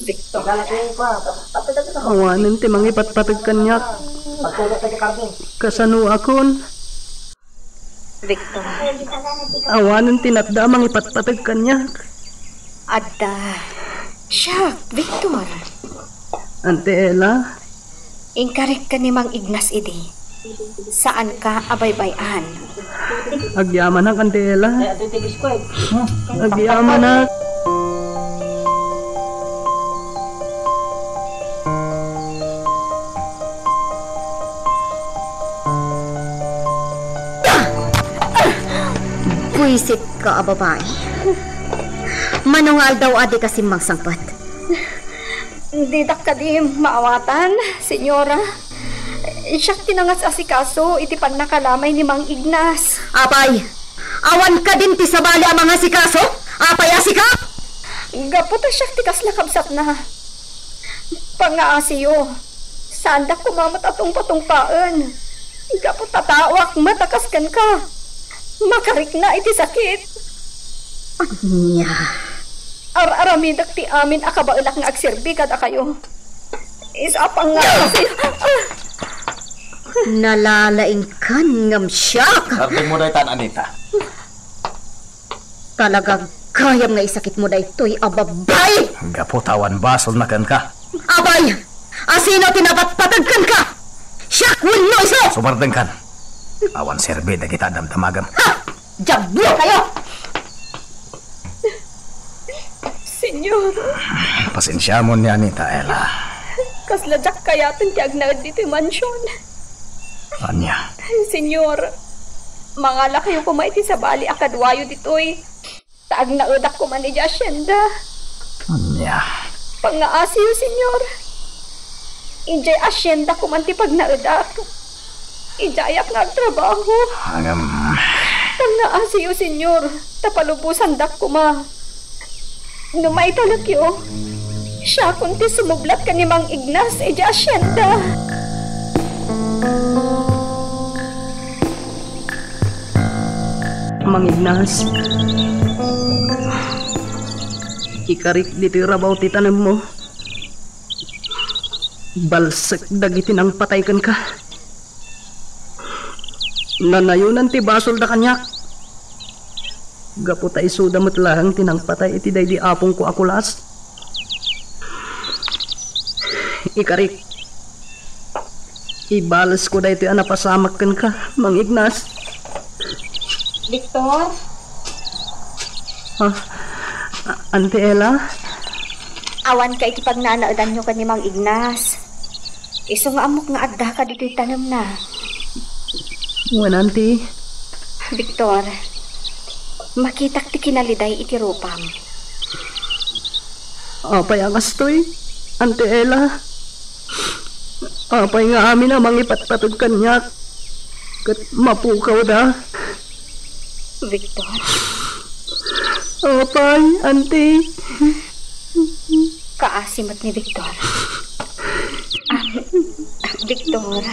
Victor, Awanan ti Mang ipatpatag kanyak. Kasano akon. Victor, Awanan tinatda Mang ipatpatag kanyak. Adda. Siya, Victor. Antela. Ingkarik ka ni Mang Ignas idi. Saan ka abaybayan? Agyaman ang kandela. Agyaman na. Buisit ka, babae. Manungal daw adi kasi magsangpat. Di ka di maawatan, senyora. Siya tinangas asikaso, iti pan nakalamay ni Mang Ignas. Apay, awan ka din ti sabali ang mga sikaso? Apay asika? Gaputa siya tikas na kabsat na. Pangaasiyo, saan da kumamat atong patungpaan? Gaputa tawak, matakaskan ka. Makarik na iti sakit. Anya. Aramidak ti amin akabailak nga agserbi kada kayo. Isa pang nga kasi... Nalalaing kan ngam siyak. Sarding mo dahi tan, Anita. Talagang kayam nga isakit mo da ito'y ababay. Gaputawan basol na kan ka. Abay, asino tinapat-patagkan ka? Siyak, wino iso. Sumardeng kan. Awan serbe na kita damdamagam. Ha! Jablo kayo! Senyor, Pasensya mo ni Anita, Ella. kasladyak kaya tintiag na dito yung mansyon. Anya, Senyor, mangala kayo kumaiti sa bali akadwayo dito'y. Taag na udak ko man ni Jasyenda. Anya. Pangaasiyo, senyor. Ijay asyenda ko man ti pag naudak. Ijayak nga ang trabaho. Pangaasiyo, senyor. Tapalubusan dak ko ma. Numay talagyo. Siya kunti sumublat ka ni Mang Ignas, ijay asyenda. Mang Ignas. Ikarik dito rabaw ti tanem mo. Balsak dagiti nang pataykan ka. Nanayunan ti basol da kanyak. Gaputa isuda matlang tinang patay iti day di apong ko akulas. Ikarik. Ibalas ko da iti anapasamak ka, Mang Ignas. Victor? Ante Ella? Awan ka iti pagnanaudan nyo ka ni Mang Ignas. Iso nga amok nga adda ka dito'y tanam na. Wan, Auntie. Victor, makitak ti kinaliday iti rupam. Apay ang astoy, Ante Ella. Apay nga amin ang mangipatpatod kanyak. Kat mapukaw da. Victor? Apay, Auntie. Kaasimat ni Victor. Victor,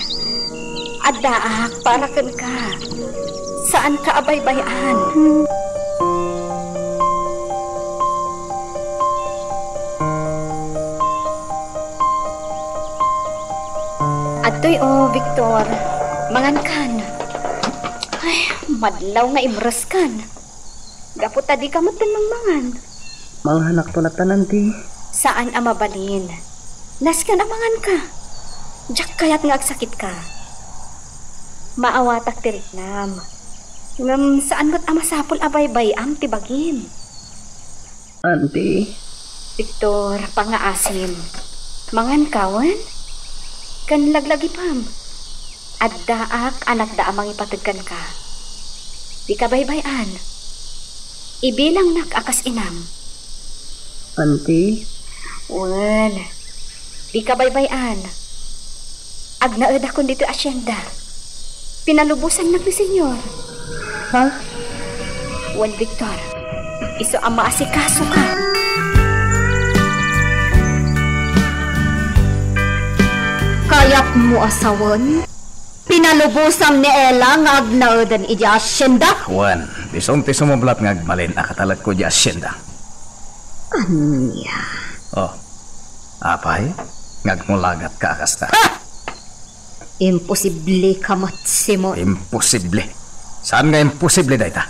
adaak para kan ka. Saan ka abaybayan? Atoy Victor, mangan kan. Ay, madlaw nga imras kan. Gapot tadi ka mangan. Manghanak to na tananti. Saan amabalin? Naskan amangan ka. Diyak kaya't nga agsakit ka. Maawatak tiriknam. Ngam saan mo't amasapol abaybay ang tibagin. Auntie. Victor, pangaasim. Mangan kawan? Kan laglagi pam. Addaak anak da amang ipatagkan ka. Di ka baybayan. Ibilang nak akas inam. Auntie. Wan. Di ka baybayan. Agnaed akong dito asyenda. Pinalubusan na ni senyor. Ha? Wan, Victor. Iso ang maasikaso ka. Kayak mo asawan? Pinalubusan ni Ella nga agnaodan iti asyenda? Wan, disong ti sumublat nga agmalin akatalag ko di asyenda. Anya? Oh, apay? Ngagmulagat ka akasta. Ha! Imposible ka mat, Simon. Imposible. Saan nga imposible dayta?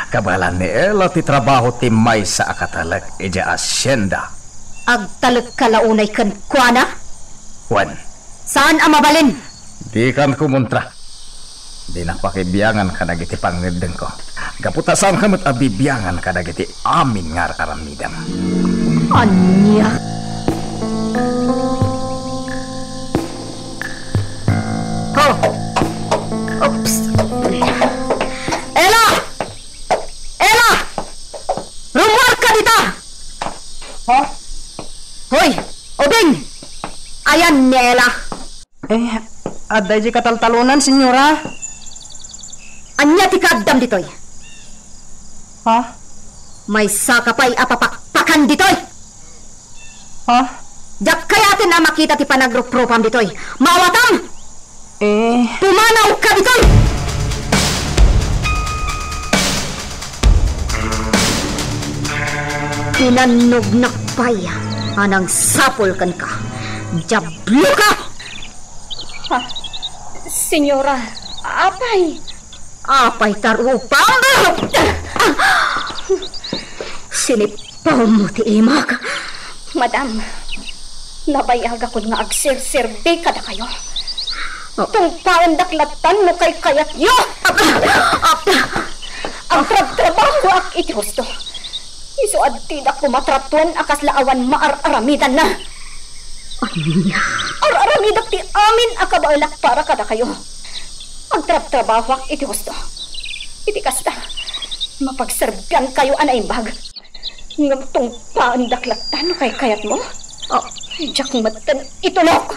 Kabalan ni Ella ti trabaho ti may sa akatalag iti asyenda. Agtalag kalaunay kan kuana? Wan, Saan ang mabalin? Di kan kumontra. Di napakibiyangan ka nagiti pangnildeng ko. Gaputa saan kamot abibiyangan ka nagiti amin nga aramidam. Anya? Oh! Oops! Ella! Ella! Rumor ka dito! Ha? Hoy! Obing! Ayan ni Ella. Aday di kataltalunan, senyora. Anya ti kaddam ditoy. Ha? May sakapay apapakpakan ditoy. Ha? Jak kayatin na makita ti panagropropam ditoy. Mawatam! Pumanaw ka ditoy! Tinanog nakpay anang sapol kan ka. Jablo ka! Senyora, apay? Apay tarupang! Sinipaw mo ti imag. Madam, nabayag ako nga agserserbe kada kayo. Tung paandaklatan mo kay kayat yo! Ang trabaho ak iti husto. Iso adtid ako matratuan akas laawan maararamidan na. Araramidak ti amin akabaulak para kada kayo. Ang trabaho ak iti husto. Iti kasta, mapagserbyan kayo anaimbag. Ngam tung paandaklatan kay kayat mo? Jak matan itulok.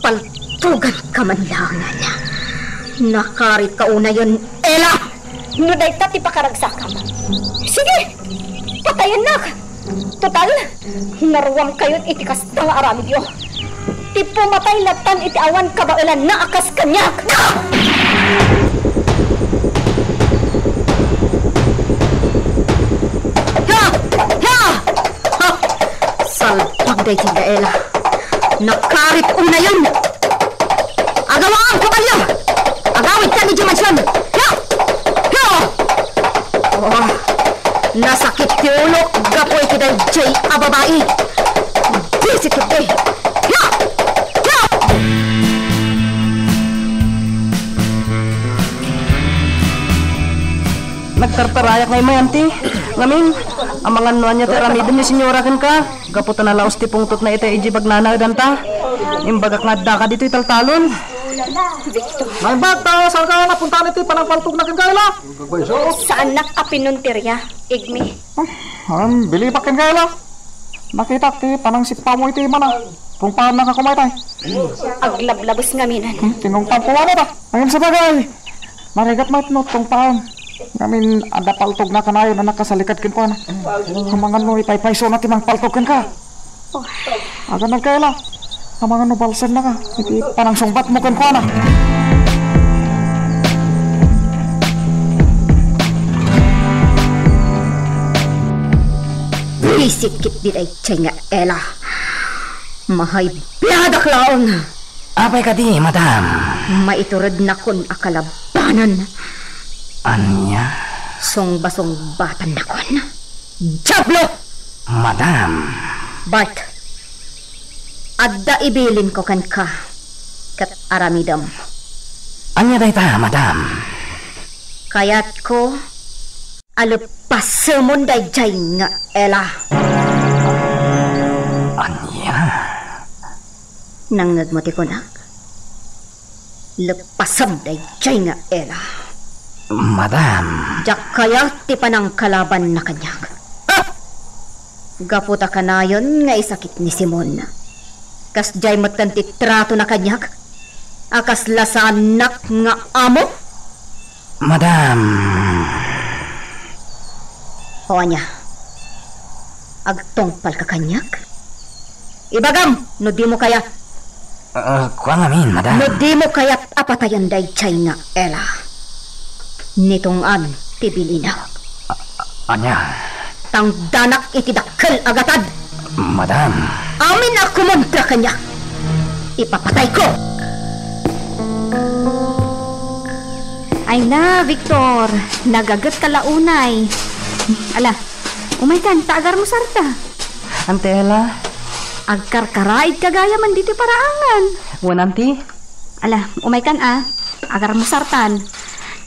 Paltugan ka man lang. Nakarit ka una yun, Ella! Nuday ta ti pakaragsakam. Sige! Patayan na! Total, naruwam kayo iti kasta nga aramid yo. Ti pumatay latan iti awan kabailan na akas kanyak! Salpagday ti Ella. Nakarit una yun! Agawaan ko kayo! Agawid ka ni Jumansyon! Nasakit ti ulo, gapoy ti dayjay a babae. Bisit iti. Nagtartarayak ngay mayanti. Ngamin, ang mga nuan niya tiramidin ni senyora kan ka. Gaputan na laos ti pungtot na ito ijibag nanagdan ta. Imbagak nga ka dito italtalon. May bata, saan ka napunta nito panagpaltog na kinkaila? Saan nakapinuntirya, Igmi? Bili pa kinkaila. Nakita ti panang sipa mo iti mana. Kung paano na ka kumaitay. Aglablabos nga minan. Tinong tampuan na ta. Ngayon sa bagay. Marigat mo itinot kung paano. Ngamin ada paltog na kanayo na nakasalikad kin ko na. Kamangan mo ipaypayso na timang paltog kin ka. Aga nagkaila. Kamangan no balsan na ka. Iti panang sungbat mo kin ko na. Bisit kit diday chay nga Ella. Mahay biyadak laon. Apay ka di, madam? Maiturad na kun akalabanan. Anya? Songbatan na kon. Jablo! Madam. Bart, adda ibilin ko kan ka. Kat aramidam. Anya day ta, madam? Kayat ko alupasamon day jay nga Ella. Anya? Nangad mo ti ko na. Lepasam day jay nga Ella. Madam. Jak kaya ti panang kalaban na kanyak. Gaputa ka na yun nga isakit ni Simon. Kas jay matanti trato na kanyak. Akas lasanak nga amo. Madam. O anya. Agtongpal ka kanyak. Ibagam, no di mo kaya. Kuang amin, madam. No di mo kaya't apatayan day chay nga Ella. Nitong an tibilina. Anya? Tangdanak itidakkel agatad. Madam. Amin ako montra kanya. Ipapatay ko. Ay na, Victor. Nagagat ka launay. Ala, umay kan, taagar mo sarta. Ante Ella, Agkarkaraid kagaya man dito paraangan. Wananti? Ala, umay kan agar musartan.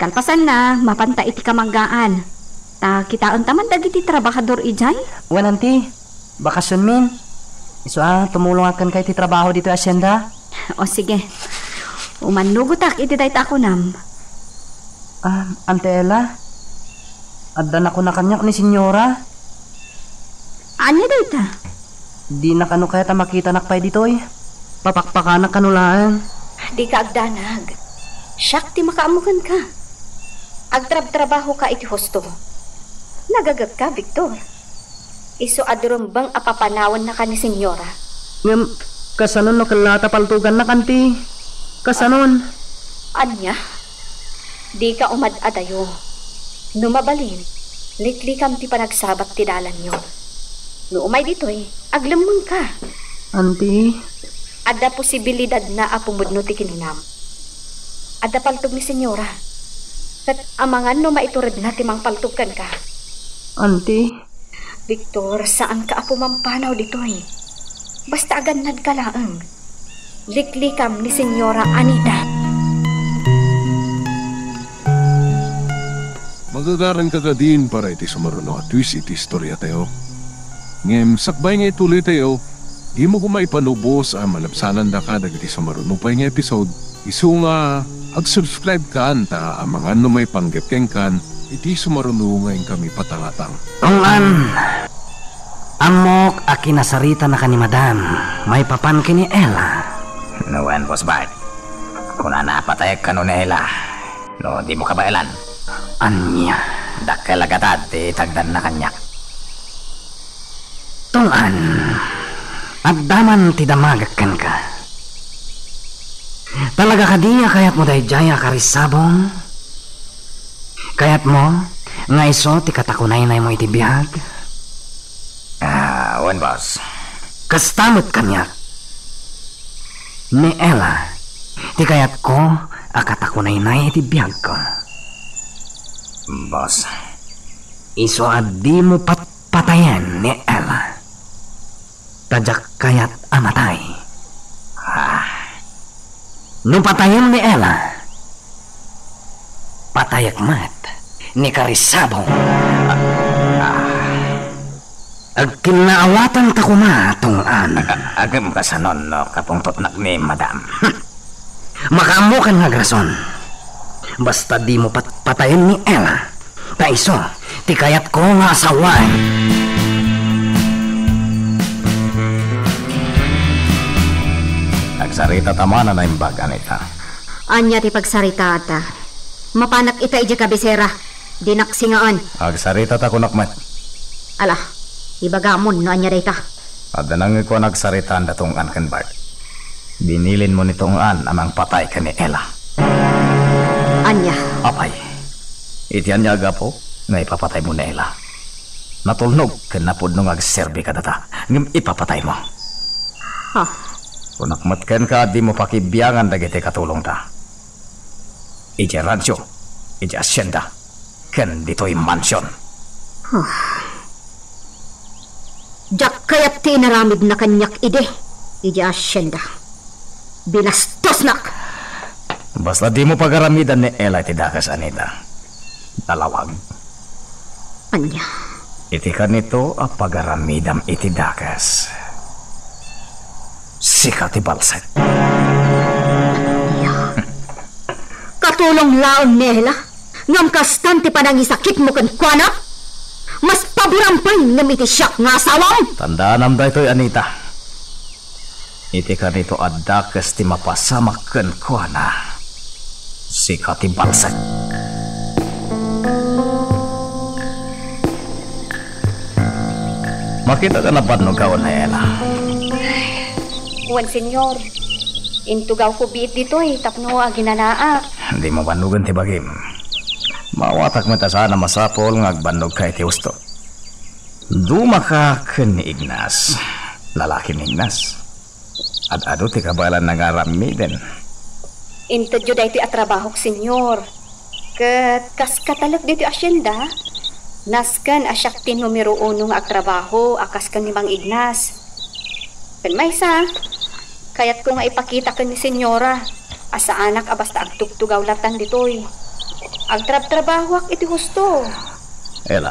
Kalpasan na, mapanta iti kamanggaan. Ta kitaan taman dagiti trabahador ijay. Wananti? Bakasyon min? Iso tumulong akan kay ti trabaho dito asyenda? O sige. Umanugutak iti dayta ako nam. Ante Ella? Addan ako na kanyak ni senyora. Anya dayta? Di na kano kaya ta makita nakpay ditoy. Papakpakanak kanulaan. Di ka agdanag. Siyak ti makaamukan ka. Agtrab-trabaho ka iti husto. Nagagag ka, Victor. Iso adurumbang apapanawan na ka ni senyora. Ngam, kasanon no kalata paltugan na kanti. Kasanon? Anya? Di ka umad-adayo. Numabalin, liklikam ti panagsabat ti dalan nyo. No umay ditoy, aglamang ka. Auntie? Ada posibilidad na apumudno ti kinunam. Ada paltog ni senyora. Kat amangan no maiturad na timang paltugan ka. Auntie? Victor, saan ka apumampanaw ditoy? Basta aganad ka laang. Liklikam ni senyora Anita. Magagaran ka din para iti sumaruno at twist iti istorya tayo. Ngem, sakbay nga ituloy tayo, di mo kumaipanubos ang malapsanan da ka dagiti sumaruno pa nga episode. Isu nga, ag-subscribe ka anta ang mga ano may panggepkeng kan, iti sumaruno ngayon kami patangatang. Tungan, amok akinasarita na ka ni madam, may papan kini Ella. Nuwan, boss Bart. Kung napatay ka nun Ella, no, di mo kabailan. Anya? Dakalagatad, tagdan na kanyak. Tungan, agdaman ti damagakan ka. Talaga ka diya kayat mo day jaya karisabong? Kayat mo, nga iso ti katakunay na mo iti biyag? Wan, boss. Kastamot kanyak. Ni Ella, ti kayat ko akatakunay na iti biyag ko. Boss. Iso adi mo patpatayan ni Ella. Tadyak kayat amatay. Nung patayan ni Ella, patayak mat ni Karisabong. Agkinaawatan ta kumatungan. Agam ka sa non, no, kapungtot nak ni madam. Makamu kan nga grason. Basta di mo patayan ni Ella. Ta iso, ti kayat ko nga asawan. Nagsarita tama na imbag, Anita. Anya ti pagsarita ata. Mapanak ita ija kabisera. Dinaksingaan. Nagsarita ta kunakmat. Ala, ibagamon no anya dayta. Adanang ko nagsarita ang datungan kan Bart. Binilin mo nitong amang patay ka ni Ella. Anya? Apay. Itian niya agapo, nga ipapatay mo ni Ella. Natulnog ka na po nung agserbi ka data. Ngam ipapatay mo. Kung nakmatkan ka, di mo pakibiyangan dagiti katulong ta. Ije radyo, ije asyenda, ken dito'y mansyon. Jak kayat ti inaramid na kanyak ide. Ije asyenda. Binastos nak! Basta di mo pagaramidan ni Ella iti dakas, Anita. Dalawag. Anya? Iti ka nito a pagaramidam iti dakas. Sika ti balset. Katulong laon nela, ngam kastan ti panangisakit mo kan kuana, mas paburampay ngam iti siyak nga asawang. Tandaan am da ito'y Anita. Iti ka nito a dakas ti mapasamak kan kuana. Sika ti balset. Makita ka na ba no gawon na Ella? Wan, senyor. Intugaw ko biit dito tapno ginanaa. Hindi mo banugan ti bagim. Mawatak mo ta sana masapol ngagbanog ka iti usto. Duma ka ken ni Ignas. Lalaki ni Ignas. At ado ti kabalan nangaramiden. Intadyo da iti atrabahok, senyor. Kat kas katalak dito asyenda. Naskan asyak ti numero 1 nga agtrabaho akas kan ni Mang Ignas. Kan maysa, kaya't ko nga ipakita ka ni senyora, asa anak basta agtugtugaw latan ditoy. Agtrab-trabahwak iti husto. Ela,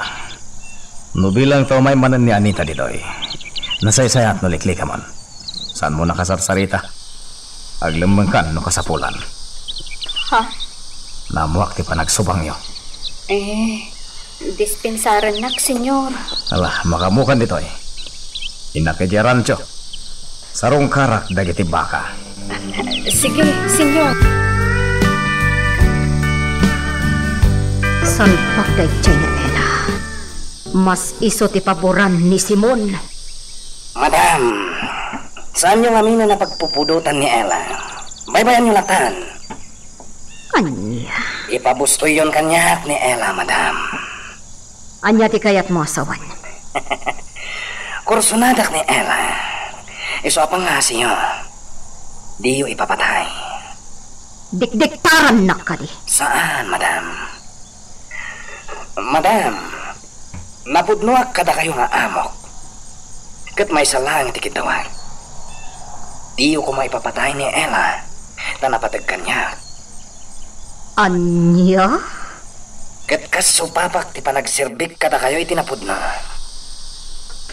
no bilang tao may manan ni Anita ditoy. Nasaysayat no liklik ka man. Saan mo nakasarsarita? Aglamang kan no kasapulan. Ha? Namuak ti panagsubang yo. Dispensaran nak, senyor. Ala, makamukan ditoy. Inakidyarancho. Sarong karak dagiti baka. Sige, senyor. Salpak day niya, Ella. Mas iso ti paboran ni Simon. Madam, saan yung amina na pagpupudutan ni Ella? Baybayan yung latan. Anya? Ipabustoy yon kanya ni Ella, madam. Anya ti kayat mo asawan? Kursunadak ni Ella. Iso apang nga siyo. Di yung ipapatay. Dikdiktaran na ka di. Saan, madam? Madam, napudnuak kada kayo nga amok. Kat may salang tikitawag. Di ko maipapatay ni Ella na napatagkan niya. Anya? Kat kasupapak ti panagsirbik kada kayo itinapudno.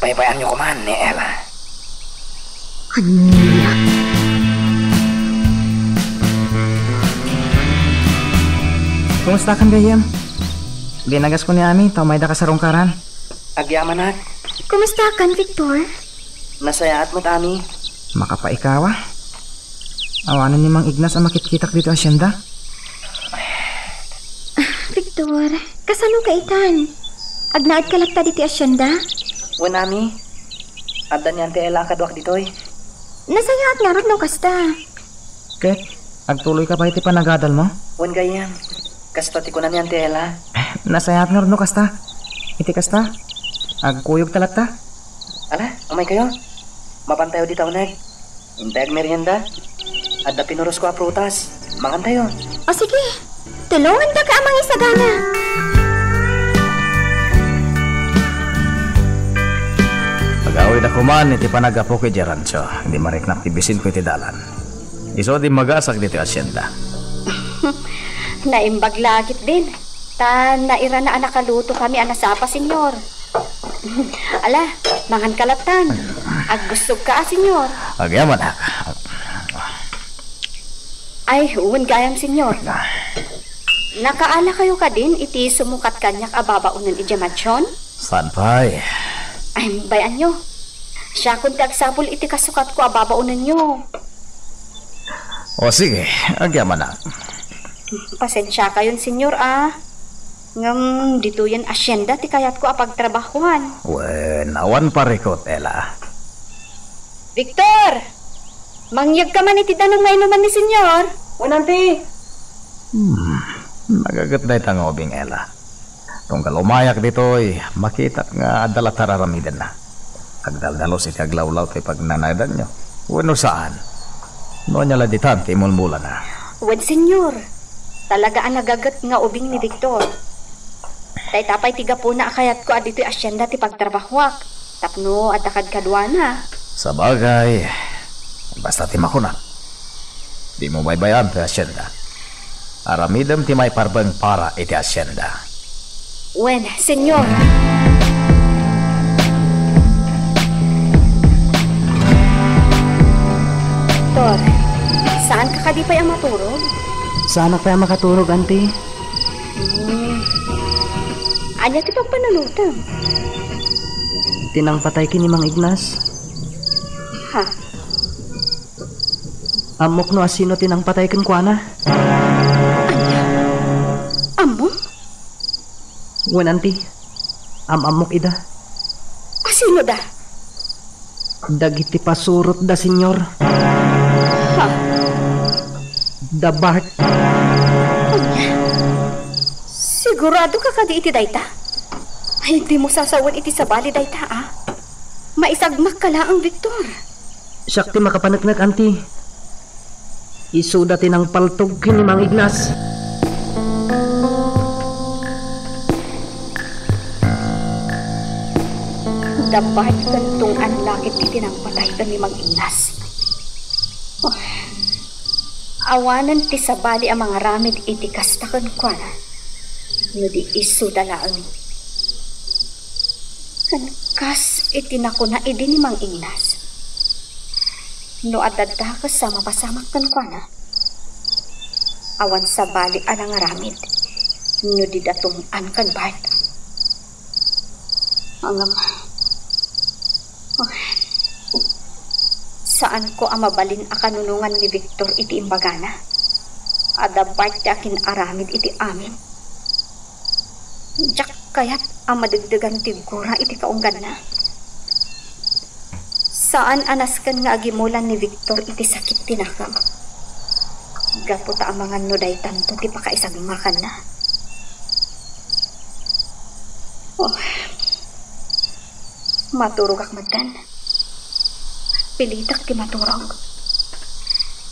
Baybayan niyo kuman ni Ella. Anya? Kumusta kan gayam? Ginagas ko ni Ami, tamay da ka sa rongkaran. Agyaman at, Kumusta kan, Victor? nasayaat mo tami. Makapaikawa. Awanan ni Mang Ignas ang makitkitak dito asyenda. Victor, kasano ka itan? Agnaad ka lakta diti asyenda? Wanami, adan yan ti Ella kadwak ditoy. Nasayaat nga ron no kasta. Ket, agtuloy ka pa iti panagadal mo? Wan gayam, kasta ti kunan yan ti Ella. Nasayat nga rin no kasta. Iti kasta. Agkuyog talat ta. Ala, umay kayo. Mapantayo di taonag. Intay merienda. Adda pinuros ko a prutas. Makantayo. O sige, tulungan ka ka amang isagana. Pag-away na kuman, iti panagapo kay Jarancho. Hindi mariknak tibisin ko iti dalan. Iso di magasak dito asyenda. Naimbag lagit din. Ta naira na anak kaluto kami anasapa, senyor. Ala, mangan kalatan. Aggustog ka, senyor. Agyaman ak. Ay, uwan gayam, senyor. Nakaala kayo ka din, iti sumukat kanyak ababaunan ijamatyon? Saan pa'y? Ay, bayan nyo. Siya kung tagsabol iti kasukat ko ababaunan nyo. O sige, agyaman ak. Pasensya kayon, senyor, ah. Ngam dito yan asyenda ti kayat ko apagtrabahuan. Wen, awan parikot, Ella. Victor! Mangyag ka man iti tanong nga inuman ni senyor. Wananti. Nagagat na itang obing, Ella. Tunggal umayak dito'y makita nga adalat tararamidan na. Agdaldalos iti aglawlaw tayo pag nanaydan nyo. Wano saan? Noon niya laditan, timulmula na. Wen, senyor. Talaga ang nagagat nga ubing ni Victor. Tay tapay tiga po na akayat ko adito'y asyenda ti pagtrabahuak. Tapno at akad kadwana. Sa bagay, basta timakuna. Di mo baybayan ti asyenda. Aramidam ti may parbang para iti asyenda. Wen, senyor. Victor, saan ka kadipay ang maturog? Sana kaya makaturog, auntie. Anya ti pagpanalutang. Tinang patay kini Mang Ignas. Ha? Amok no asino tinang patay ken kuana. Anya? Amo? Wen, auntie. Amok ida. Asino da? Dagiti pasurot da, senyor. Ha? Da Bart. Sigurado ka kadi iti dayta? Ay, di mo sasawan iti sabali dayta, ah. Maisagmak ka lang ang Victor. Siyak ti makapanagnak, auntie. Isuda tinang paltog kini Mang Ignas. Adabay kantong anlakit iti nang patay kami mag-inas. Oh, awanan ti sabali ang mga ramid iti kastakan kwa na. No di isu dalaan. Kas iti nakuna idi ni Mang Ignas. No adada ka sa mapasamak kan kwa na. Awan sabali anang ramid. No di datong an kan bahay. Angam. Oh. Saan ko ang mabalin a kanunungan ni Victor iti imbagana? Adabay ti akin aramid iti amin. Diyak kaya't ang madagdagan ti gura iti kaunggan na. Saan anaskan nga agimulan ni Victor iti sakit tinakam? Gaputa ang mga nuday tanto ti pakaisagmakan na. Oh. Maturog akmadan. Pilitak ti maturog.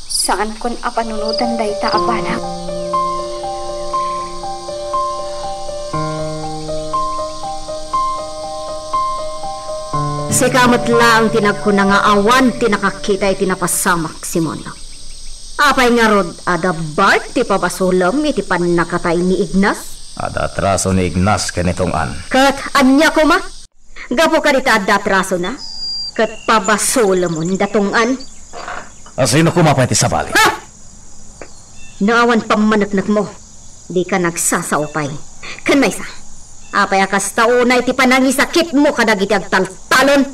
Saan kon apanunutan day ta abanak? Si kamot lang tinagkuna nga awan tinakakita iti napasamak si Mono. Apay nga rod adabart ti pabasulam iti panakatay ni Ignas? Ada atraso ni Ignas kanitong an. Kat anya ko ma? Gapo ka dita adatraso na? Kat pabasulamon datungan? Sino kumapay ti sabali? Ha! Naawan pamanaknak mo. Di ka nagsasaupay. Kan may sa? Apay akas taunay ti panangisakit mo kadag iti agtaltalon.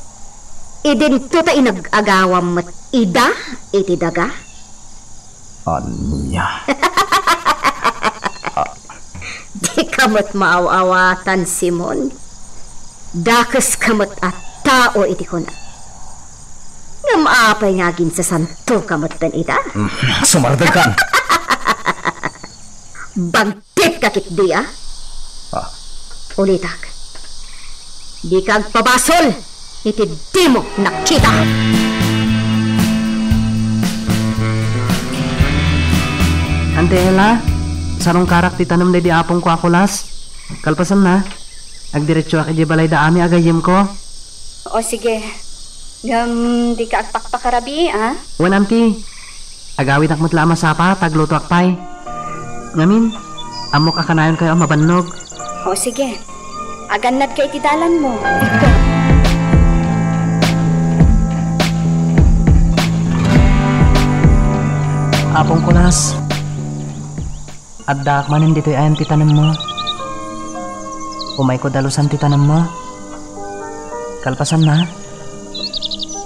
Idin tuta inag-agawam mat ida iti daga? Anya? Di kamot maaw-awatan, Simon. Dakas kamot at tao iti ko na. Nga maapay nga gin sa santo kamot tan ita. Sumardag ka. Bagtit kakit di Ulitak. Di kag pabasol. Iti di mo nakita. Ante Ella, sarong karak ti tanam di apong ko akulas. Kalpasan na. Agdiretso ak iti balay da ami agayim ko. O sige. Di ka agpakpakarabi, ha? Wan amti. Agawit ak matla masapa, tagluto akpay. Ngamin, amok akanayon kayo mabannog. O sige. Aganad ka itidalan mo, Victor. Apong kulas. Adda akmanin dito'y ayam ti tanam mo. Umay ko dalusan ti tanam mo. Kalpasan na.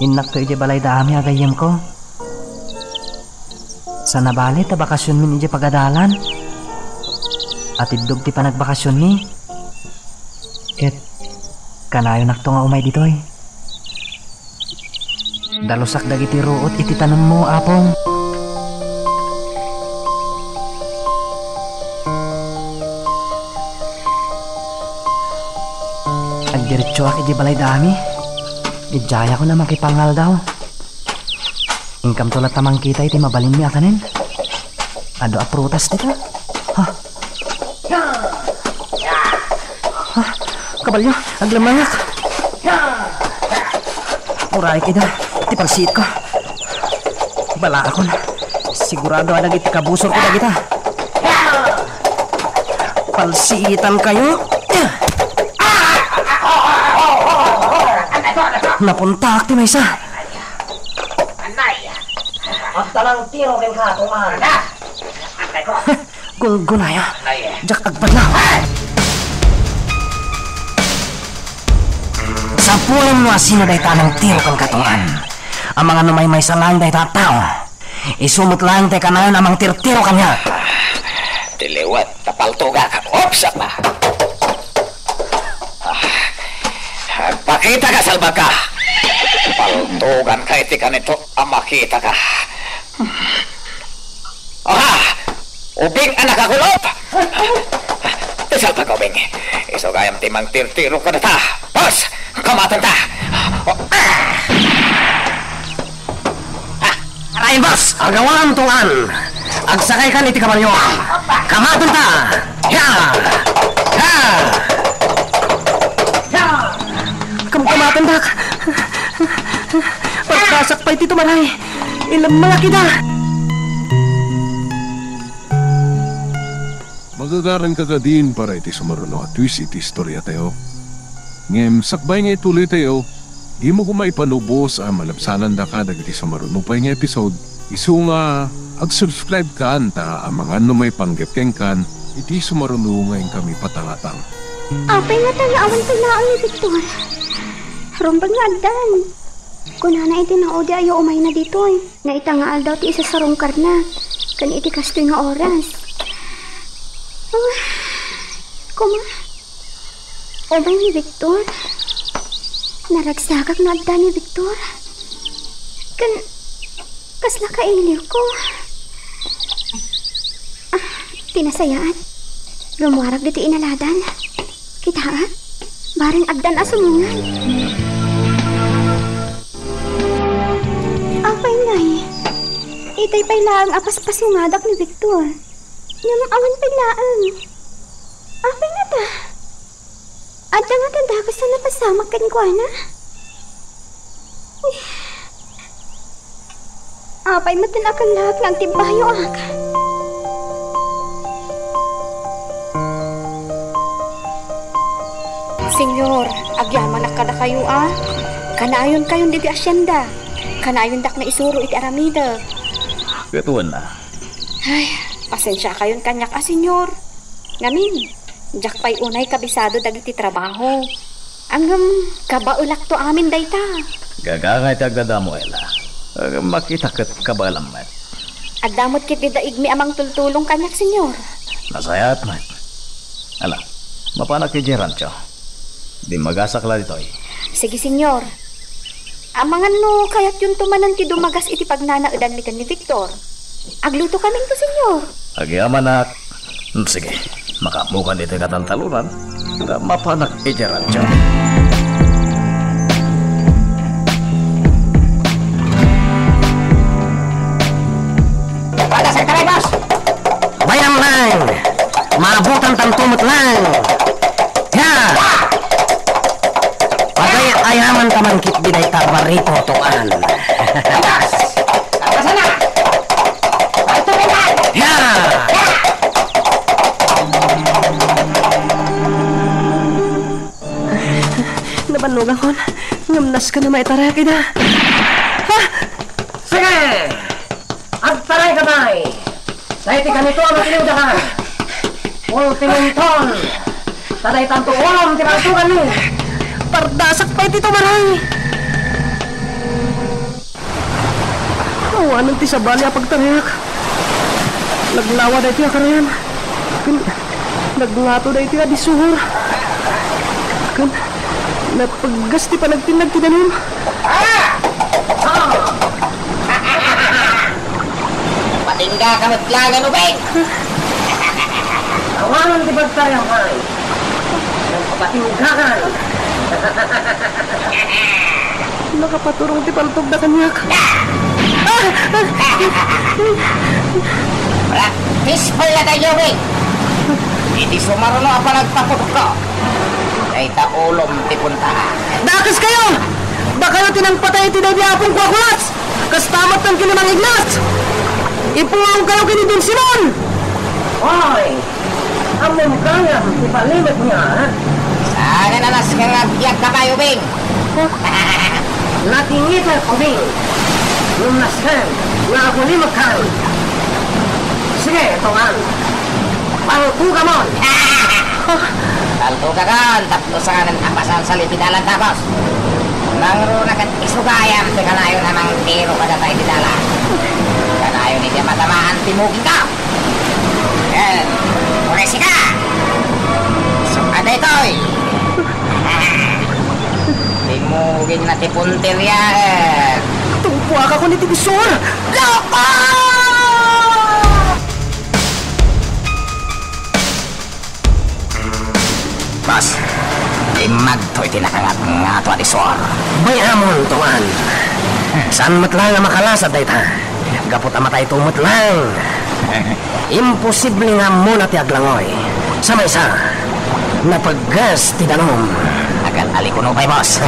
Inak to iti balay da ami agayem ko. Sa nabali ta bakasyon min iti pagadalan. At idog ti panagbakasyon ni. Ket kanayo nakto nga umay ditoy. Dalusak dagiti ruot iti tanam mo apong. Agdiretso ak iti balay dami. Idjaya ko na makipangal daw. Ingkam tulat tamang kita iti mabalin mi akanin. Ado a prutas dito. Ha? Ha? Kabalyo, aglamangak. Uray kita, iti palsiit ko. Bala akon. Sigurado ada iti kabusor ko na kita. Palsiitan kayo. Napunta akti may isa. At talang tiro kang katungan. Gunaya. Jak agpad na. Sa pulong mo asino dahi tanang tiro kang katungan. Ang mga numay-may sa lang dahi tatao. Isumot lang dahi kanayon amang tir-tiro kanya. Tiliwat, tapaltuga ka. Opsak na. Pakita ka, salba ka. Paltugan ka iti kanito ang makita ka. Aha! Ubing anak kakulop! Salba ka, Ubing. Iso kayang timang tir-tiro ka na ta. Bos! Kamatan ta! Arayin, boss! Agawan tungan! Agsakay ka niti kabalyo! Kamatan ta! Ya! Ya! Ya! Kamatan Pagdatan dak. Pagkasak pa iti tumaray. Ilang malaki da. Magagaran ka din para iti sumaruno at twist iti istorya tayo. Ngem, sakbay nga ituloy tayo, di mo kumaipanubos ang malabsanan da ka dagiti sumaruno pa nga episode. Isu nga, ag-subscribe ka anta ang mga may panggepkeng kan, iti sumaruno ngayon kami patangatang. Apay nga tanaawan talaan ni Victor. Rumbag nga agdan. Kunana iti na odi ayo umay na dito eh. Na itangaal daw ti isa sa rungkar na. Kan iti kastoy nga oras. Kuma. Obay ni Victor. Naragsagak na agdan ni Victor. Kasla ka iliw ko. Tinasayaan. Lumuarag dito inaladan. Kita baring agdan asumungan. Apay ngay. Itay pailaang apas-pas yung ngadak ni Victor. Yung awan pailaang. Apay nga ta. Adda nga tandakas na napasamak kan ko na. Apay matanakal lahat ng timbayo aka. Senyor, agyaman na kada kayo Kanayon kayon diti asyenda. Kanayon dak na isuro iti aramida. Katuan na. Ay, pasensya kayon kanyak senyor. Ngamin, jak pa'y unay kabisado dagiti trabaho. Anggam, kabaulak to amin dayta. Gagangay tagada mo, Ella. Makita kat kabalamat. At damot kit daig mi amang tultulong kanyak senyor. Nasayat man. Ala, mapanak kay Gerancho. Di magasak la dito Sige, senyor. Amangan no, kayat yun tumanan ti dumagas iti pagnanaudan mi ni Victor. Agluto kaming to, senyor. Agyaman na. Sige, makamukan dito katantalunan. Mapanak kay Gerancho. Pada sa karibas! Bayam lang! Maabutan tang tumot lang! Ya! Pagay ayaman tamangkit biday tabarito toan. Sana! Ya! Nabanugan kon. Ngamnas ka na maitaray kita. Ha? Sige! Agtaray ka bay! Dahil ti ganito ang matiliwda ka. Ultimenton! Taday tanto ulam ti masukan mo. Pardasak pa iti tumaray. Awanan ti sabali a pagtariak. Naglawa da iti akarayan. Naglato da iti adisuhor. Napaggas ti panagtinag ti danim. Patingga ka matlagan, Ubeng! Awanan ti pagtariak bay. Nagpapatinggakan. Nakapaturong ti paltog da kanyak. Peaceful na tayo, Ubeng! Hindi sumaruno apa nagpaputok ko. Ay taulom ti punta. Dakas kayo! Baka kayo tinangpatay ti Dabiapong Kwakulats! Kastamat ng kinamang Ignas! Ipungaw kayo kini Don Simon! Hoy! Among kaya ipalimit niya, ha? Sana nanas ka nga biyak ka kayo, Ubeng! Natingitan ko din. Lumnaskan, nga ako limakan. Sige, tongan. Palto ka mo! Palto ka kan, tatlo sa kanan apasan sa lipinalan tapos. Nangro na kan isugayam, di ka na yun namang tiro ka na tayo dinala. Kanayon hindi matamaan timugin ka. Yan, puresi ka. Sukada ito'y. Timugin na tipuntir yan. Tungpuak ako ni Tibisor! Loko! Boss, imagto'y tinakangat nga ito adisor. Bayamon, tuan. Saan matlang nga makalasad dahita? Gapot amatay tumot lang. Imposible nga muna ti aglangoy. Sa may isa, napaggas ti danom. Agad Alikuno pa'y boss.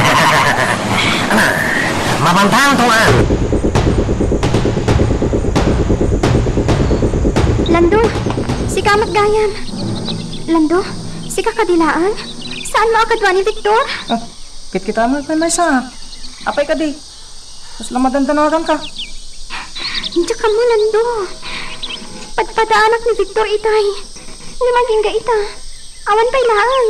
Ano? Mabantang tungan. Lando, si Kamat Gayam. Lando, si Kakadilaan. Saan mo akadwa ni Victor? Kit-kita mo may sa. Apay ka di. Mas lamadandanagan ka. Diyan ka mo, Lando. Padaanak ni Victor itay. Nimaging ga ita. Awan pa'y laan.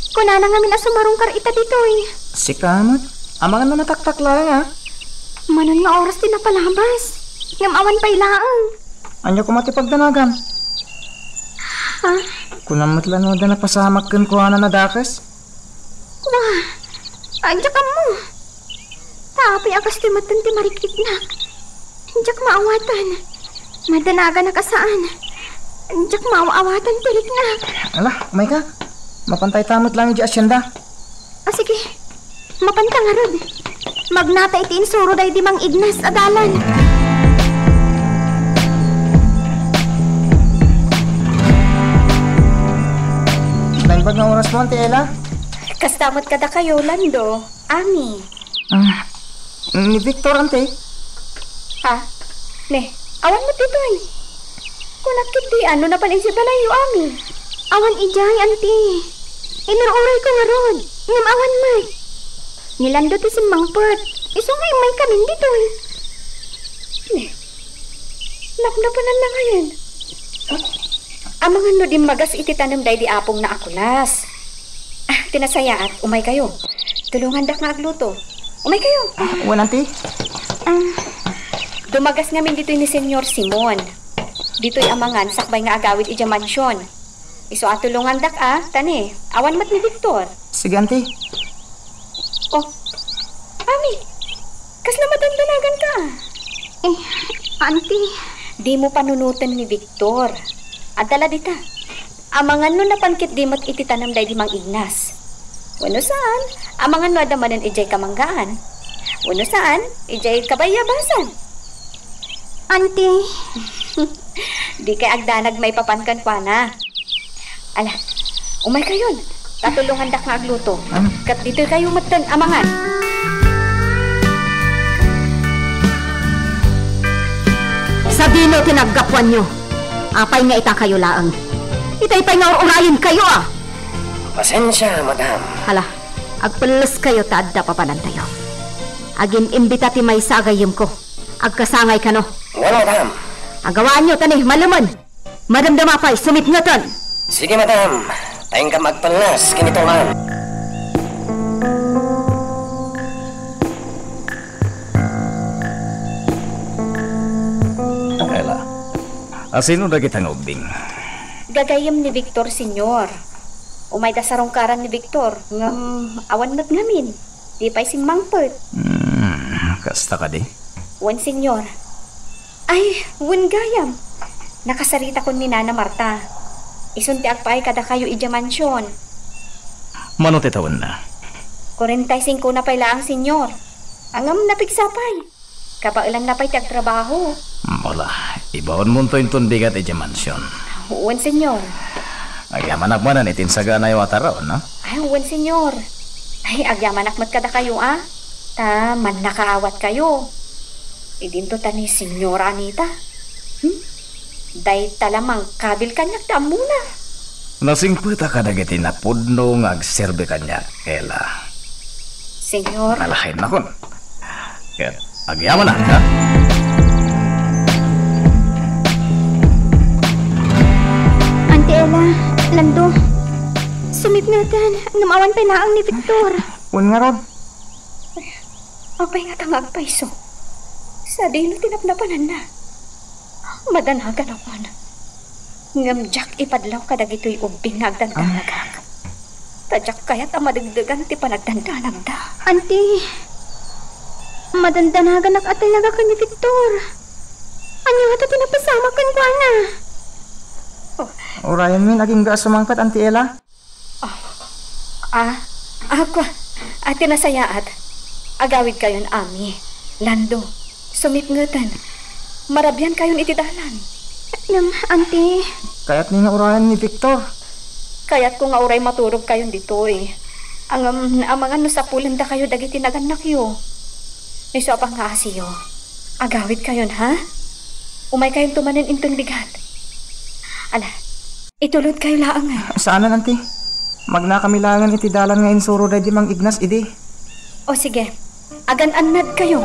Kuna na ngamin asumarong kar ita ditoy. Si Kamat? Amangan na nataktak lang ha. Manon nga oras din na palabas. Ngam awan pa'y laan. Anyo ko matipagdanagan. Ha? Kunamat lang na napasamak kan kuha na nadakas. Wah, andiyan ka mo. Tapay akas ti matan ti marikit na. Andiyak maawatan. Madanaga na kasaan. Andiyak maawatan tirik na. Ala, umay ka. Mapantay tamot lang yung asyenda. Sige, mapantang arod. Magnata iti insuro day di mang Ignas adalan. Lainpag na oras mo, Ante Ella? Kastamot kada kayo, Lando. Ami. Ni Victor, Ante. Ha? Ne, awan mo dito eh. Kunakit di ano na palin si Balayo, Ami. Awan ijay, Ante. Inururay ko nga rod. Ngam awan may. Nilando ti simangpert. Isungay may kamin dito eh. Ne, napnapanan na ngayon. Amangan no din magas iti tanam day di apong na akulas. Tinasaya at umay kayo. Tulungan dak nga agluto. Umay kayo. Uwan, Ante. Dumagas ngamin dito ni Senyor Simon. Dito'y amangan sakbay nga agawid ija mansyon. Iso atulungan dak tani. Awan mat ni Victor. Sige, Ante. Oh, Ami, kas na matandanagan ka. Auntie. Di mo panunutan ni Victor. Adala dita. Amangan no napankit di mat iti tanam day di mang Ignas. Wano saan? Amangan no adamanan ijay kamanggaan. Wano saan? Ijay kabayabasan. Auntie. Di kay agdanag may papankan pa na. Ala, umay kayon. Katulungan dak nga agluto. Kat dito kayo matan amangan. Sa dino tinaggapuan nyo. Apay nga ita kayo laang. Itay-pay nga urayin kayo Pasensya, madam. Hala, agpalas kayo taadda papanan tayo. Agin imbita ti may sagayim ko. Agkasangay ka no. Nga, madam. Agawaan nyo tani, maluman. Madamdama pa'y sumit nga tan. Sige, madam. Tayong ka magpalas, kinituan. Ela, asino na kitang ubing? Gagayam ni Victor, senyor. Umay da sarongkaran ni Victor. Awan mat ngamin. Di pa'y simangpert. Kasta ka di? Wan, senyor. Ay, wan gayam. Nakasarita ko ni Nana Marta. Isunti agpay kada kayo ija mansyon. Mano titawan na? 45 na pala ang senyor. Angam napigsapay. Kapailan na pa'y tagtrabaho. Wala, ibaon mo to yung tundigat iti mansyon. Wan, senyor. Agyaman akmanan itinsaga na yung ataraw, no? Ay, wan, senyor. Ay, agyaman akmat kada kayo, Ta, man nakaawat kayo. Idinto ta ni Senyor Anita. Day talamang kabil kanyak ta muna. Nasingputa ka dagiti na pudno nga agserbe kanya, Ela. Senyor. Alahin na kun. Kaya, agyaman na, ha? Ante Ella, Lando. Sumip natin. Namawan pa naang ni Victor. Uwan nga, Rod. Mapay nga tangag paiso. Sa dino tinapnapanan na. Madanagan ako na. Ngamjak ipadlaw kadag ito'y ubing na agdandanagag. Tadyak kaya't ang madagdagan ti panagdandanag da. Auntie, madandanagan ak atay naga ka ni Victor. Ano nga ito pinapasama kan ko na? Urayan min, aging gaas sumangkat, Auntie Ella. Ako, ati nasayaat. Agawid kayon, Ami. Lando, sumipngatan. Marabyan kayon itidalan. Auntie. Kaya't ni nga urayan ni Victor. Kaya't ko nga uray maturog kayon dito eh. Ang mga nusapulan da kayo dagiti naganak yo. May soapang nga asiyo. Agawid kayon, ha? Umay kayong tumanin inton bigat. Ala, itulod kayo laang eh. Saan na, nanti? Magnakamilangan iti dalan nga insuro da di Mang Ignas, idi. O sige, agan-anad kayo.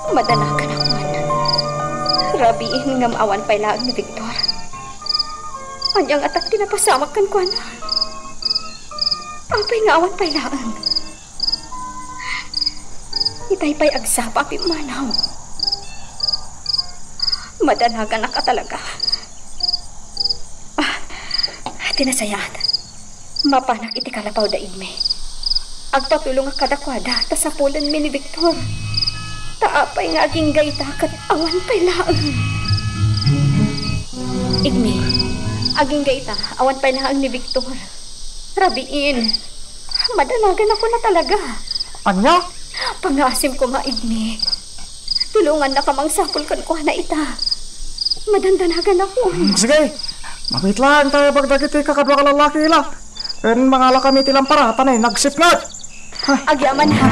Madanakan ako, rabiin nga maawan pa ilaan ni Victor. Anyang atat tinapasamak kan ko, ana. Apay nga awan pa ilaan. Itay-pay agsapa api manaw. Madanagan ka talaga. Tinasayat. Mapanak iti kalapaw da igme. Agpatulong ang kadakwada ta sa pulan mi ni Victor. Taapay nga aging gayta kat awan pay laang. Igme, aging gayta awan pay laang ni Victor. Rabiin, madanagan ako na talaga. Anya? Pangasim ko maigme. Tulungan na kamang sapul kan ko na ita. Madandanagan ako. Sige, mabit lang tayo pagdagiti kakadwa ka lalaki ila. Ken mangala kami tilang paratan eh, nagsipngat. Agyaman ha.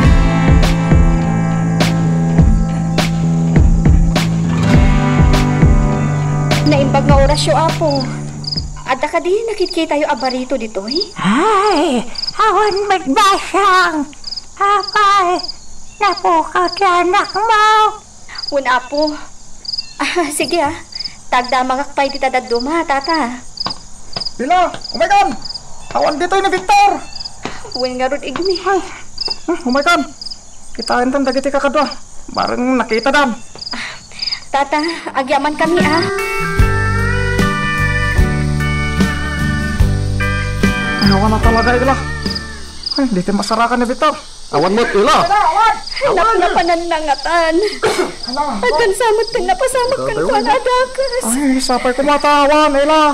Naimbag nga orasyo, apo. Adda ka di nakikita yung abarito dito, eh? Ay, awan magbasang. Apay, napukaw ti anak mo. Un, apo. Sige tagda mangakpay di tadaduma, tata. Pila, umaykan! Awan dito ni Victor! Un nga ron igni. Umaykan! Kitain tan dagiti kakadwa. Bareng nakita dam. Tata, agyaman kami, Awan na talaga ila. Ay, dito masarakan ni Victor. Awan mo't ila. Anak na pananangatan. Adan samot pang napasamot kan ko na adakas. Ay, sapay kumatawan ila.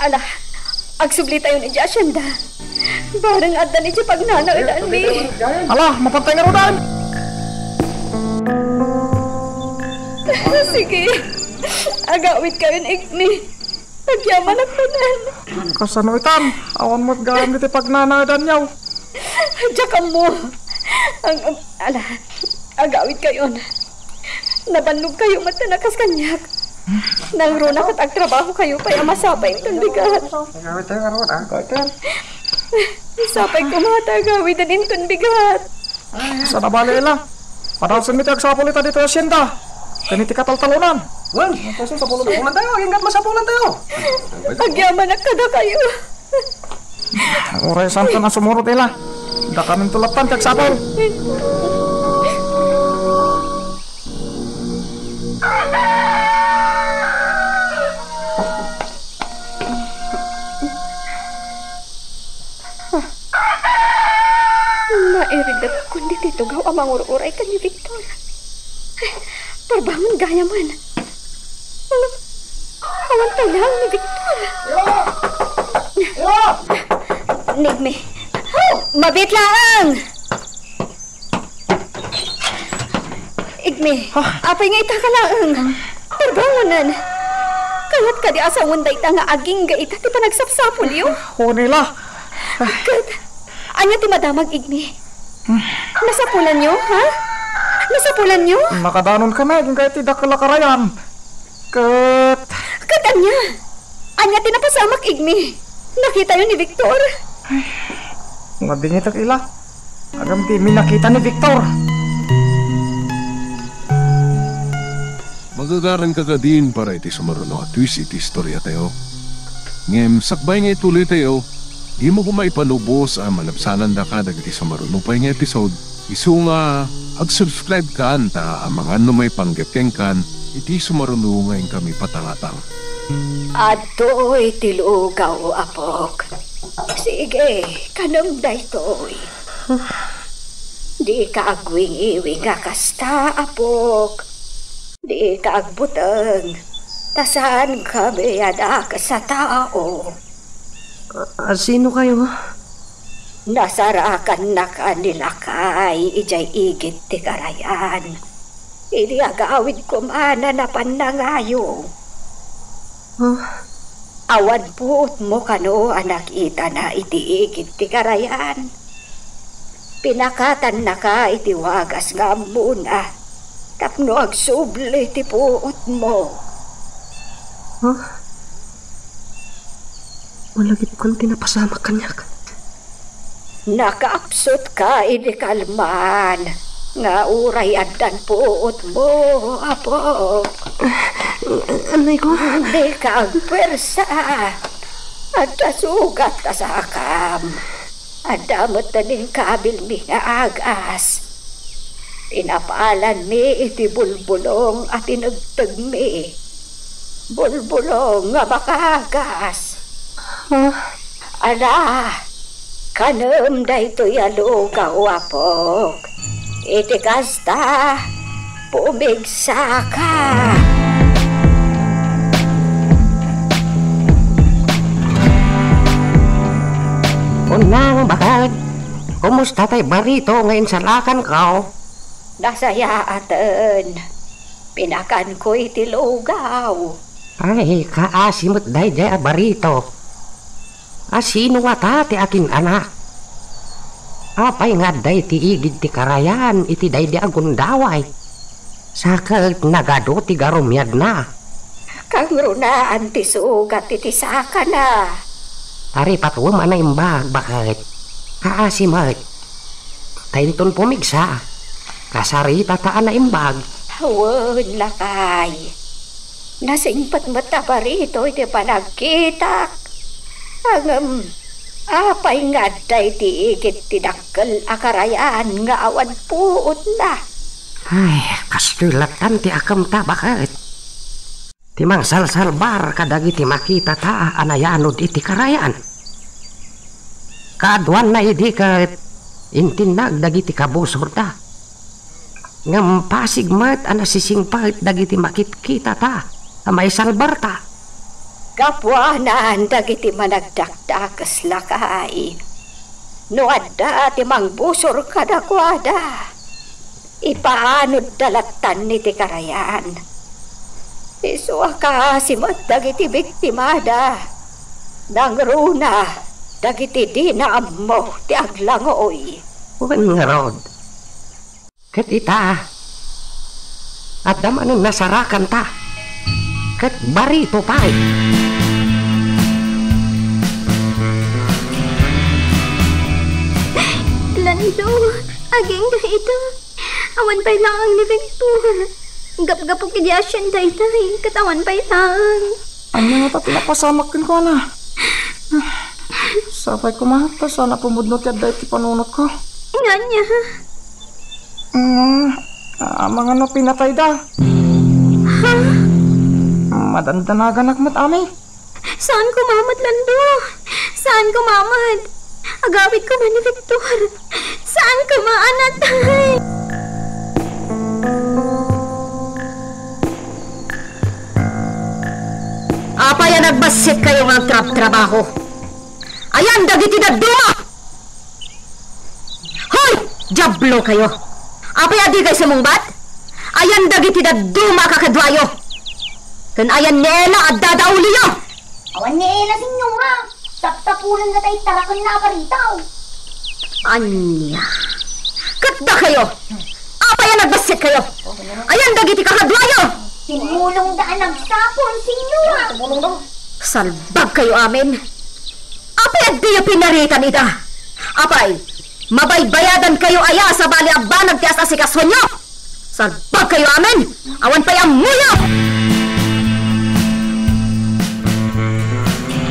Ala, agsubli tayo ni Jasyanda. Bareng adan iti pagnanailan mi. Ala, mapantay nga rodan. Sige, agawit kayo ni Igni. Nagyaman ang tanan. Kasanuitan, awan mo't gawin dito pagnanadan yaw. Diyakan mo. Agawit kayo na. Nabanlog kayo matanakas kanyak. Nang runa kat agtrabaho kayo pa'y amasapay ang tunbigat. Agawit tayo nga rodan. Agawit. Sapay kumata agawit na din tunbigat. Sa nabali ila. Padalsan mi tayo agsapolita dito asyenda. Kaniti kataltalunan. Wan, kasi sa pulunan tayo. Ingat masapulan tayo. Agyaman na kada kayo. Oray santo na sumurot ila. Da kami tulatan kag sapol. Nairidat kundi titugaw amang ururay ka ni Victor. Parbangon gaya man. Awan talang ni Victor. Nigme, mabit lang! Igme, apay nga ita ka lang. Parbangonan. Kalat ka di asawan da ita nga aging ga ita ti panagsapsapol yun. O nila. Kat, anya ti madamag Igme. Nasapulan nyo, ha? Nasapulan nyo? Nakadanon ka na, yung kahit tidak kalakarayan. Kat anya? Anya ti napasamak Igme. Nakita yun ni Victor. Nga dingit ila. Agam di mi nakita ni Victor. Magagaran ka din para iti sumaruno at twist iti istorya tayo. Ngem, sakbay nga ituloy tayo. Di mo kumaipanubos ang manapsanan da ka dagiti sumaruno pa yung episode. Isu nga, ag-subscribe ka ta ang mga may panggapeng kan iti sumaruno ngayon kami patangatang. Adoy tilugaw, apok. Sige, kanam daytoy. Di ka agwing-iwing kasta, apok. Di ka agbutang. Tasan kami ada ka sa tao. Sino kayo? Nasarakan na kanila kay ijay igit ti karayan. Idi agawid ko mana na panangayong. Awan puot mo kano anak ita na itiigid ti karayan. Pinakatan na ka iti wagas nga muna. Tapno agsubli ti puot mo. Malagip kong tinapasama kanyak. Nakaapsot ka ini kalman. Nga uray adan puot mo, apo. Anay ko? Hindi ka agpersa. At sugat ta sa akam. Adamot na ning kabil mi nga agas. Pinapalan mi iti bulbulong at inagtag mi. Bulbulong nga makagas. Ala, kanam da ito yalo kawapok. Iti kasta, pumigsa ka. Unang bakal, kumusta tayo barito ngayon sa lakan ka? Nasaya atan, pinakan ko iti lugaw. Ay, kaasimot day day barito. Asino nga tate aking anak? Apay nga day ti igid ti karayan iti day di agundaway. Sakal nagado ti garumyad na. Kang runaan ti sugat iti saka na. Tari patwam ana imbag bakit? Kaasimat. Tainton pumigsa. Kasarita taan na imbag. Hawan lakay. Nasingpat mata parito iti panagkitak. Ang apay nga day ti igit ti dakkel akarayan nga awan puot na. Ay, kastulatan ti akam ta bakit? Timang salsalbar kadagi ti makita ta anayanod iti karayan. Kaadwan na idi kat intinag dagiti kabusor ta. Ngam pasigmat anasisingpait dagiti makit-kita ta. Amay salbar ta. Kapwanan dagiti managdakdakas lakay. No adda ti mangbusor kadakwada. Ipaanod dalatan ni ti karayan. Iswa ka simat dagiti biktimada. Nangruna dagiti di na ammo ti aglangoy. Uwan nga rod. Kat ita. At daman nasarakan ta. Kat barito pa'y. Lando, aging ka ito. Awan pa'y lang ang ni Victor. Gap-gapo kidyasyan day-day. Katawan pa'y lang. Ano nga ta pinapasamak ko na? Sapay ko mahata. Sana pumudnot yan dahil ti panunot ko. Nga niya. Mga no pinatay da. Ha? Madandanagan akmat ami. Saan ko mamat, Lando? Saan ko mamat? Agawit ko man ni Victor. Saan ko maanatay? Apaya nagbasit kayo ng trabaho. Ayan, dagiti daduma! Hoy! Diablo kayo! Apaya di kayo sumungbat? Ayan, dagiti daduma kakadwayo! Kan ayan nela at dadauliyo! Awan ni Ela, senyora. Taptapunan na tayo tarakan na aparitaw. Anya! Katda kayo! Apaya nagbasit kayo! Ayan, dagiti kakadwayo! Timulong daan nagsapon, senyora. Salbag kayo amin! Apay at diyo pinaritan ita! Apay, mabaybayadan kayo aya sa bali abanag ti asasikaswan nyo! Salbag kayo amin! Awan pa'y amuyo!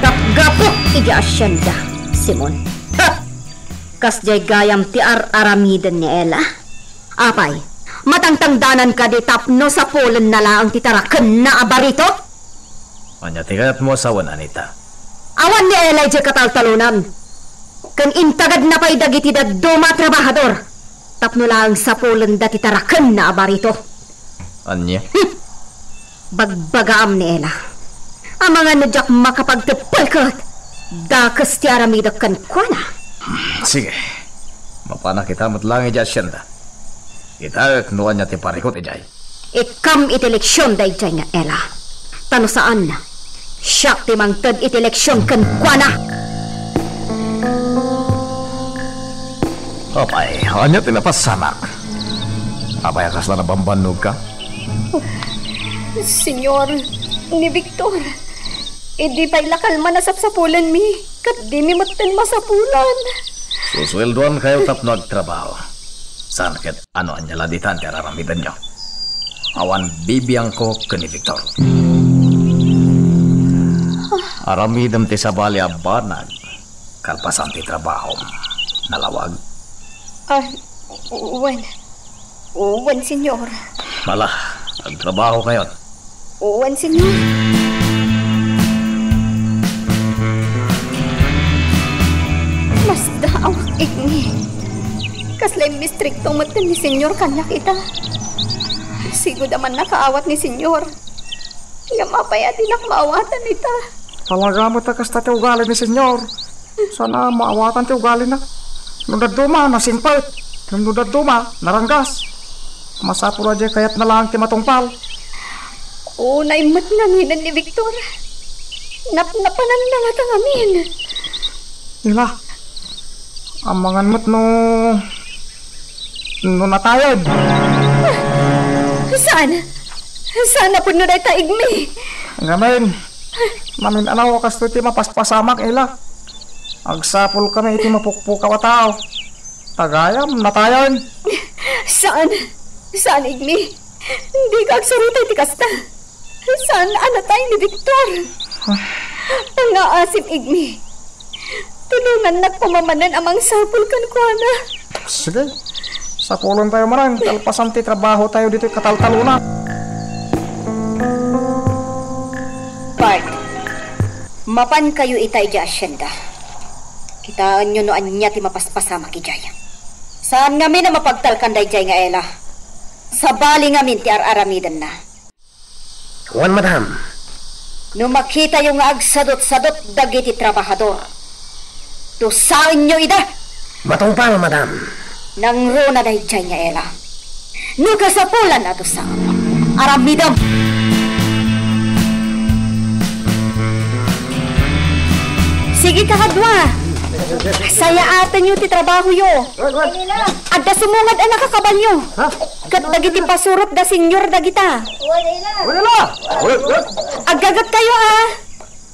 Tapgapok iti asyenda, Simon. Ha! Kasjay gayam ti aramidan ni Ella. Apay, matangtangdanan ka di tapno sa pulen na lang ti taraken na abarito? Anya tigat mo sa Anita. Awan ni Ella iti kataltalunan. Kan intagad na pa'y dagiti daduma trabahador. Tapno lang sa pulen da ti taraken na abarito. Anya? Bagbagaam ni Ella. Ang mga nadyak makapagtapalkat. Dakas ti aramidak kan kwa na. Sige. Mapana kita matlang ija asyenda. Kita nuan niya ti parikot ijay. ikam iti eleksyon dayjay nga Ella. Tano saan na? Siyak ti mangted iti eleksyon ken kuana. Apay, hanya tinapasanak. Apay, akas na nabambanog ka? Senyor, ni Victor, di pa'y lakal man nasapsapulan mi, kat di mi matin masapulan. Susweldoan kayo tapno agtrabaho. Saan ket ano anya laditan ti araramidan nyo? Awan bibiyang ko ni Victor. Aramidam ti sabali abanag. Kalpasan ti trabaho. Nalawag. Wan, senyor. Malah, agtrabaho kayo. Wan, senyor. Mas daawak igni. Kaslay mistriktong matan ni senyor kanya kita. Sigod naman nakaawat ni senyor. Nga mapaya dinak maawatan ita. Talaga mo takas ta ti ugali ni senyor. Sana maawatan ti ugali na. Nudaduma, nasimpait. Nudaduma, naranggas. Masapuro aja kayat na lang ti matungpal. Naimat nanginan ni Victor. Napanan na nga tangamin. Ila, amangan mo't no natayod. Sana po no dahi taigmi. Ngamen, mamin anaw kas ti mapaspasamak ila. Agsapol kami iti mapukpukaw a tao. Tagayam, natayon. Saan igmi? Hindi ka agsurutay ti kasta. Saan anatay ni Victor? Pangaasim igmi. Tulungan nagpamamanan amang sapul kan kuana. Sige, sapulon tayo marang. Talpasan ti trabaho tayo dito kataltaluna. Bart, mapan kayo itay di asyenda. Kitaan nyo no anya ti mapaspasama ki Jaya. Saan ngamin na mapagtalkan dayjay nga Ella? Sa bali ngamin ti araramidan na. Wan, madam. No makita yung nga agsadot-sadot dagiti trabahador. To saan nyo ida? Matungpal, madam. Nangro na dayjay nga Ella. No kasapulan na to sa aramidam. Sige kakadwa. Saya atan nyo ti trabaho yo. Adda sumungad ang nakakabalyo. Kat dagiti pasurot da senyor dagita. Aggagat kayo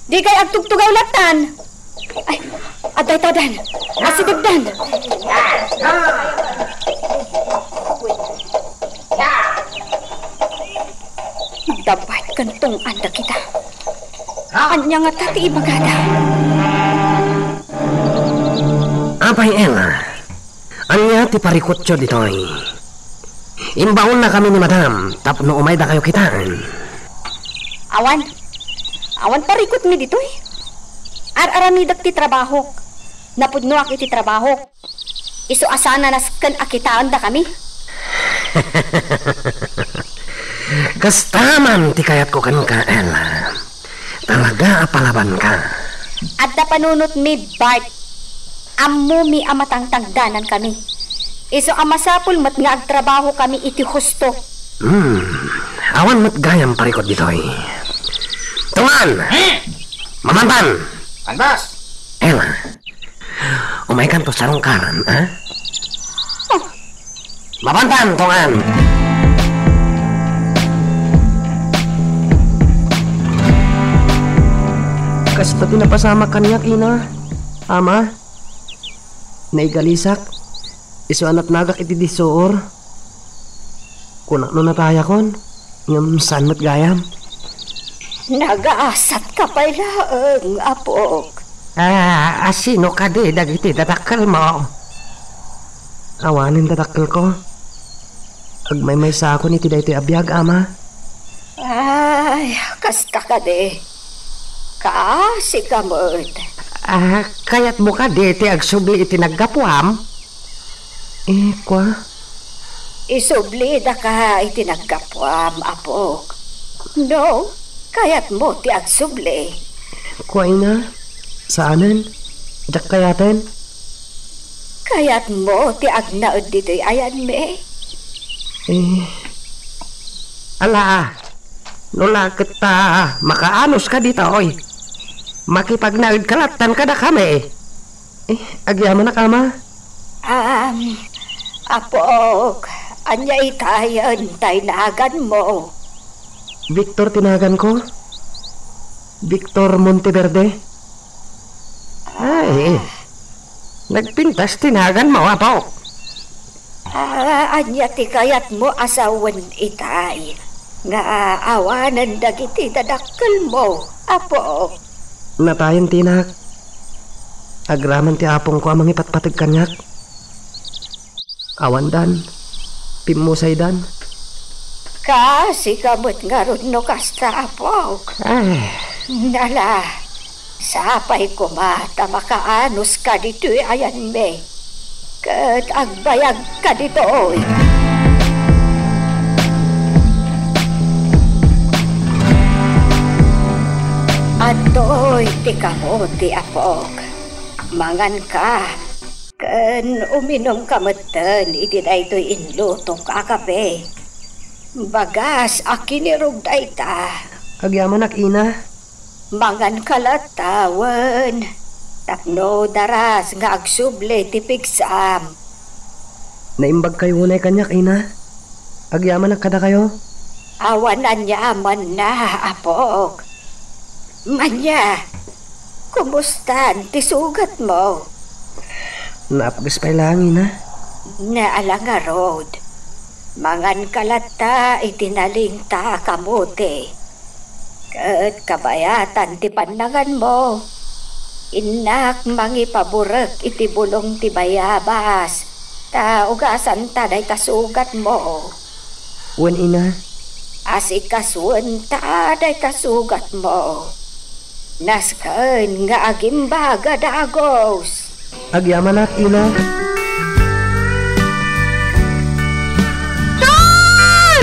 Di kay agtugtugaw latan. Ay, aday tadan. Asigagdan. Dapat kantong anda kita. Anya nga tati ibagada. Apay, Ella. Anya ti parikotyo ditoy. Imbaon na kami ni madam. Tapno umay da kayo kitaan. Awan parikot mi ditoy. Aramidak ti trabaho. Napudno ak iti trabaho. Isu asana nasken akitaan da kami. Kastaman ti kayat ko kan ka, Ella. Talaga apalaban ka. Adda panunot mi Bart. Ammo mi amatangtangdanan kami. Iso amasapul mat nga agtrabaho kami iti husto. Awan mat gayam parikot ditoy. Tungan! Mamantan! Andas! Ella, umay kan to sarungkaran, ha? Mamantan, tungan! Kas pati napasama kaniyak ina, ama, naigalisak, iso anak nagak iti disoor. Kunak no nataya kon, ngam saan mat gayam. Nagaasat ka pala, apok. Sino ka di, dagiti datakal mo? Awanin dadakkel ko. Agmay-may sa ako ni tiday iti abiyag, ama. Ay, kasta ka de. Kaasi ka mo't. Kayat mo ka di, ti agsubli iti naggapuam? Kwa? Isubli da ka itinagkapwam, apok. No, kayat mo ti agsubli. Kwa ina? Saanan? Jak kayaten? Kayat mo ti agnaod dito'y ayan me. Ala, nula kita makaanos ka dito, oy. Makipagnaid kalatan ka na kami. Agyaman na kama? Apok, anya itayan taynagan mo. Victor tinagan ko? Victor Monteverde? Ay, nagpintas tinagan mo, Apok. Anya ti kayat mo asawan itay. Nga awanan dagiti dadakkel mo, Apok. Natayan tinak. Agraman ti apong ko amang ipatpatag kanyak. Awandan, pimusaydan. Kasi kamot nga ron no kasta, Apok. Nala, sapay ko mata makaanos ka dito ayan me. Kat agbayag ka dito oy. Atoy, ti kamote, Apok. Mangan ka. Kan uminom ka matan, iti na ito'y inlutong kakape. Bagas, akinirog da ita. Agyaman ak ina. Mangan kalatawan. Tapno daras nga agsuble ti pigsam. Naimbag kayo unay kanyak ina. Agyaman ak kada kayo. Awanan niya man na, Apok. Manya, kumustan ti sugat mo? Naapgas pa lang ina. Naalanga road. Mangan kalata itinaling ta kamote. Kat kabayatan ti panangan mo. Inak mangipaburek iti bulong ti bayabas. Ta ugasan ta day kasugat mo. Wan ina. Asikaswan ta day kasugat mo. Naskan nga agimbaga dagos. Agyaman ak ina.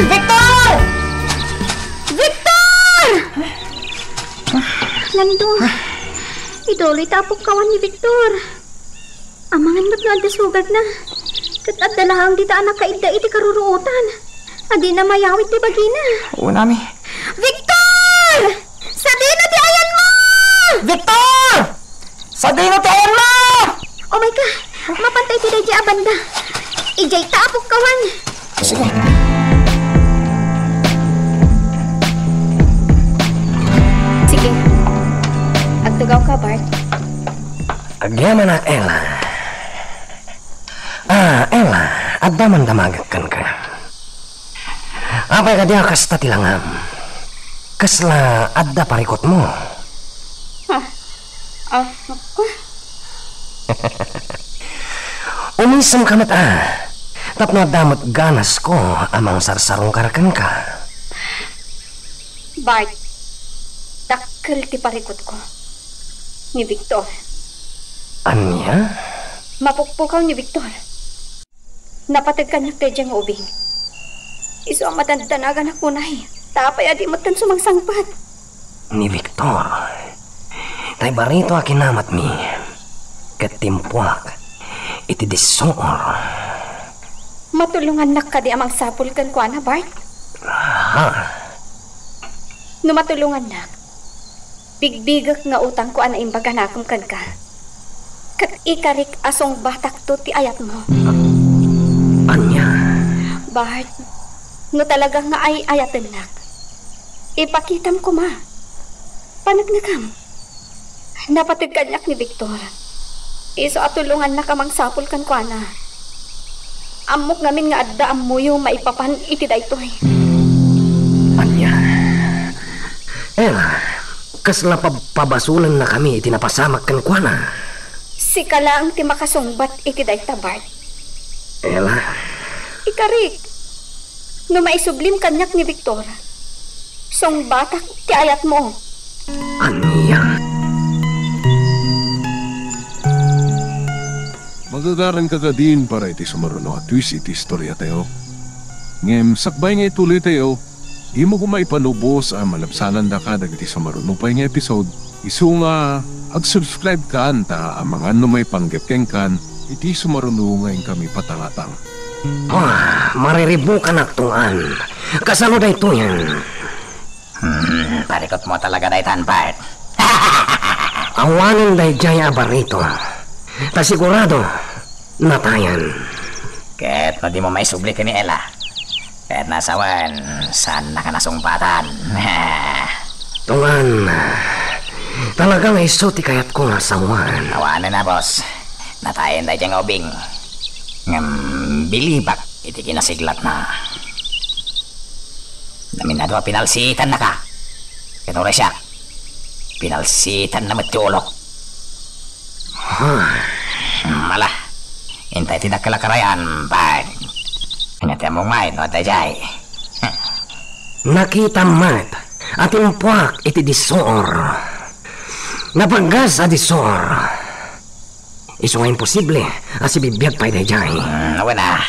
Victor! Victor! Landong, idoloy tapok kawan ni Victor. Amangan mo't nga sugad na. Kat at dalahang dita anak kaida iti karuruutan. Adi na mayawit ti bagina. Oo, nami. Victor! Sa dino ti ayan mo! Victor! Sa dino ti ayan mo! Oh my God! Mapantay ti dadya abanda. Ijay tapok kawan. Sige. Sige. Agtugaw ka, Bart. Agyaman na, Ella. Ella, adaman damagakan ka. Apay ka diya kasta tilangam. Kasla adda parikot mo. Umisam kamat tapno damot ganas ko amang sarsarong karakan ka. Bart, dakkel ti parikot ko. Ni Victor. Anya? Mapukpukaw ni Victor. Napatag kanyak tayo diyang ubing. Iso ang matandanagan ako na tapay adi mo tan sumangsangpat. Ni Victor. Tay barito akinamat mi. Katimpuak. Iti disoor. Matulungan na ka di amang sapul kan ko na, Bart. No matulungan na. Bigbigak nga utang ko ana imbaga na akong kan ka. Kat ikarik asong batak to ti ayat mo. Anya? Bart, no talaga nga ay ayatan nak. Ipakitam ko ma. Panagnagam. Napatid kanyak ni Victor. Iso atulungan na kamang sapul kan ko na. Amok namin nga adda amuyo maipapan iti daytoy. Anya? Ella, kasla pabasulan na kami iti napasamak kan ko na. Si kalaang ti makasungbat iti dayta, Bart. Ella? Ikarik. No maisublim kanyak ni Victor. Song batak ti ayat mo. Anya? Magagaran ka din para iti sumaruno at twist iti istorya tayo. Ngem, sakbay nga ituloy tayo. Imo ko maipanubos ang malabsanan da ka iti sumaruno pa nga episode. Isu nga, ag-subscribe ka ta ang mga may panggapkeng kan iti sumaruno ngayon kami patangatang. Mariribukan aktuan. Kasano da ito yan? Parikot mo talaga day tanpart. Awanin day jaya barito. Ta sigurado, natayan. Kahit na di mo may subli ka ni Ella. Kahit nasawan, saan na ka nasumpatan? Tungan, talagang isuti kayat ko nga sawan. Awanan na, boss. Natayan day diyang obing. Ngam bilibak, iti kinasiglat na. Naminado pinalsitan na ka. Kanura siya. Pinalsitan na matulok. Mala. Intay tidak kalakarayan, pag. Ngati mong main, no tajay. Nakita mat, ating puwak iti disor. Napaggas a disor. Iso nga imposible, asi bibiyag pa'y dayjay. Wala.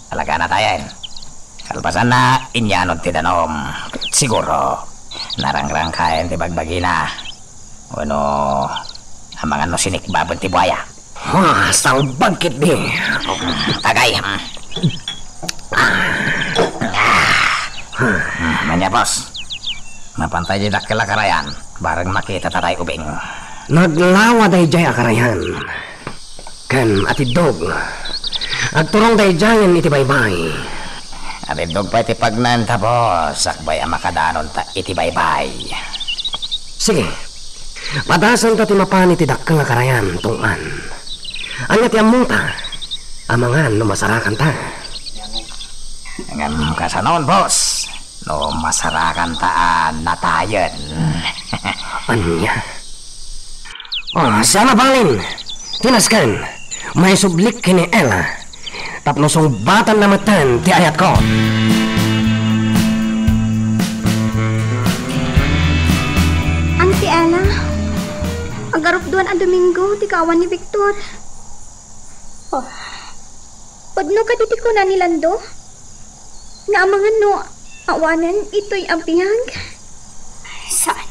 Talaga na tayo. Kalpasan na inyanod ti danom. Siguro, narangrang kain ti bagbagi na. Ano, ang mga no sinikbabon ti buhaya. Salbag kit di. Tagay. Manya, boss. Mapantay di dakila karayan. Barang makita tatay ubing. Naglawa dayjay akarayan. Kan atidog. Agturong dayjayan iti baybay. Atidog pa iti pagnanta, boss. Sakbay ang makadanon ta iti baybay. Sige. Padasan ta ti mapan iti dakkel akarayan tungan. Anya ti amuta. Amangan no masarakan ta. Ngam kasanon, boss. No masarakan taan natayan. Anya? Sana balin. Tinaskan. May sublik kini Ella. Tapno batan na matan ti ayat ko. Auntie Ella, agarop doon ang Domingo, ti kawan ni Victor. Oh, pudno ka diti ko na ni Lando? Nga amangan no, awanan ito'y abiyag. Saan?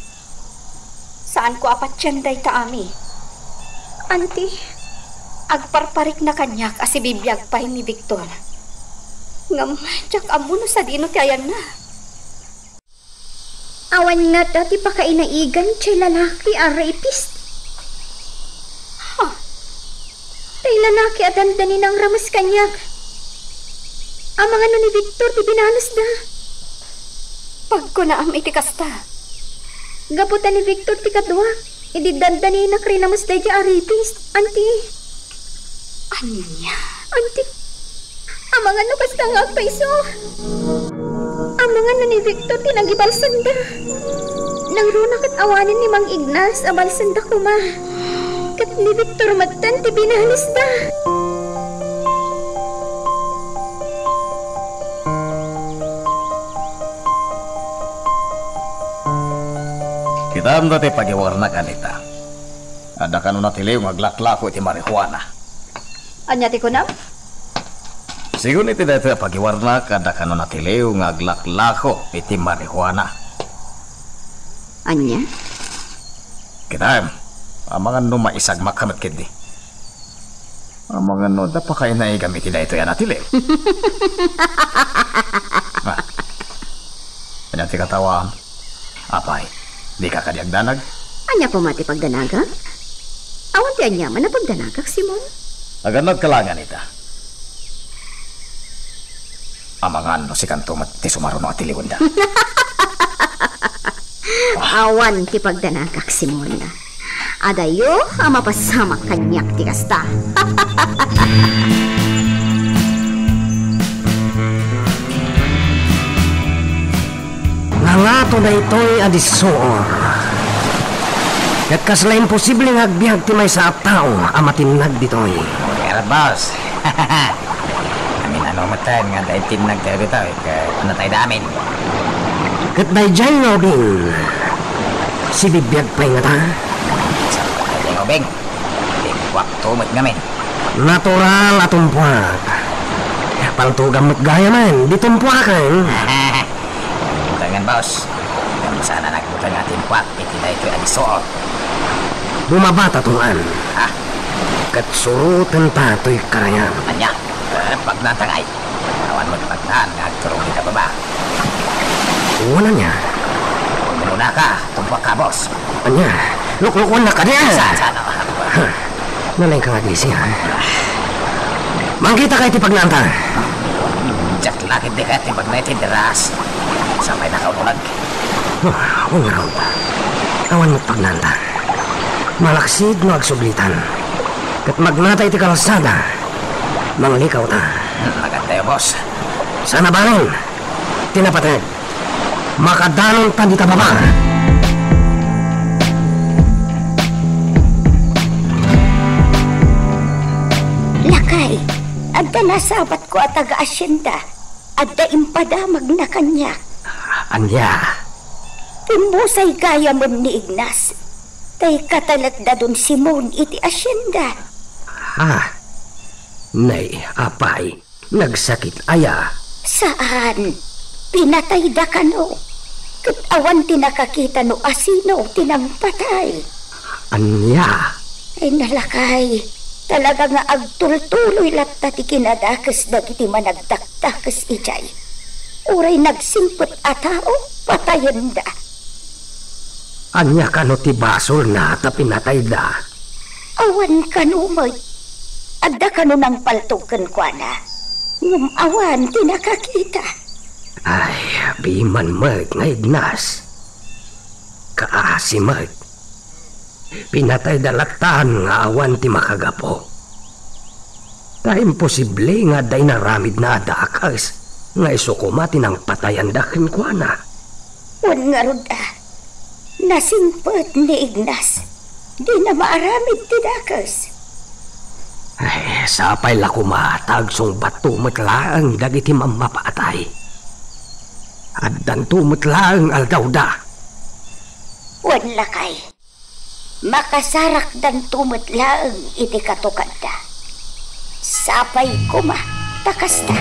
Saan ko apat yan day taami? Auntie, agparparik na kanyak asi bibiyag pa ni Victor. Ngam, tsak amuno sa dino ti ayan na. Awan nga dati pa kainaigan chay lalaki a rapist. Tay lalaki at dandanin ang ramas kanyak. Ang mga ni Victor ti binanas da. Pag ko na am iti kasta. Gaputan ni Victor ti kadwa. Idi dandanin na krinamas da di a rapist. Auntie. Anya? Auntie. Ang mga kasta nga paiso. Ang mga ni Victor ti nagibalsanda. Nang runak at awanin ni Mang Ignas abalsanda kuma. Kat ni Victor matan ti binanas da. Kita am dati pagiwarna kanita. Ada kanu natiliw maglaklako iti marihuana. Anya ti kunam? Sigun iti dati pagiwarna kada kanu natiliw ngaglaklako iti marihuana. Anya? Kita amangan no maisag makamit kidi. Amangan no da pa kay naigamit iti dayto yan natiliw. Anya ti katawa. Apay, di ka kadiag danag? Anya po mati pagdanaga? Awan ti anya man na pagdanagak, Simon? Aganag kalangan ita. Amangan no si kantumat ti sumaro no atiliwan da. Awan ti pagdanagak, Simon. Adayo ang mapasama kanyak ti kasta. Nangato na ito'y adisor. Kat kasla imposible nga agbyag ti may sa tao amatinag dito'y. Kaya boss. Amin ano matan nga dahil tinag tayo dito. Kaya ano tayo damin. Kat day dyan nga obing. Si bibiyag pa'y nga ta. Sa tayo ngobeng. Tikwak tumot ngamin. Natural atumpuak. Paltugang gaya man, ditumpuakan. Bukangan boss. Kung sana nagbutang ating kwak, itila ito'y adisoor. Bumabata tungan. Ha? Kat surutan ta to'y karayan. Anya? at pagnatangay. Awan mo't pagtaan nga agturong kita baba. Wala niya. Muna ka, tumpak ka, boss. Anya, luklukon na ka niya. Saan? Nalay ka nga gising, ha? Mangkita kayo ti pagnanta. Jack lakit di ka tipag na itindiras. Sampai nakaulag. Oo nga raw. Awan mo't pagnanta. Malaksid no agsublitan. Kat magnatay ti kalsada. Manglikaw ta. Maganda yun, boss. Sana banon. Tinapatid. Makadanon pa di ta baba. Lakay, adda nasabat ko at taga-asyenda. Adda impadamag na kanya. Anya. Pimbusay kaya mo ni Ignas. Tay katalat da dun Simon iti asyenda. Nay, apay. Nagsakit aya. Saan? Pinatay da ka no. Katawa tinakakita no asino tinampatay. Anya. Ay nalakay. Talaga nga agtultuloy latta ti kinadakas dagiti managtaktakas ijay. Uray nagsimpot a tao, patayan da. Anya ka no ti basol na ta pinatay da. Awan ka no moy. Adda ka no nang paltukan kwa na. Ngum awan tinakakita. Ay, biman mag nga Ignas. Kaasi mag. Pinatay dalatan nga awan ti makagapo. Ta imposible nga day naramid na adakas nga isukumati ng patayan dakin kwa na. Wan nga ruda. Nasimpot ni Ignas. Di na maaramid ti dakas. Ay, sapay la kumatag song bato matlaang dagiti mamapatay. At danto matlaang aldaw da. Wan lakay. Makasarak dan tumatlaang iti katukad da. Sapay kuma, takas da.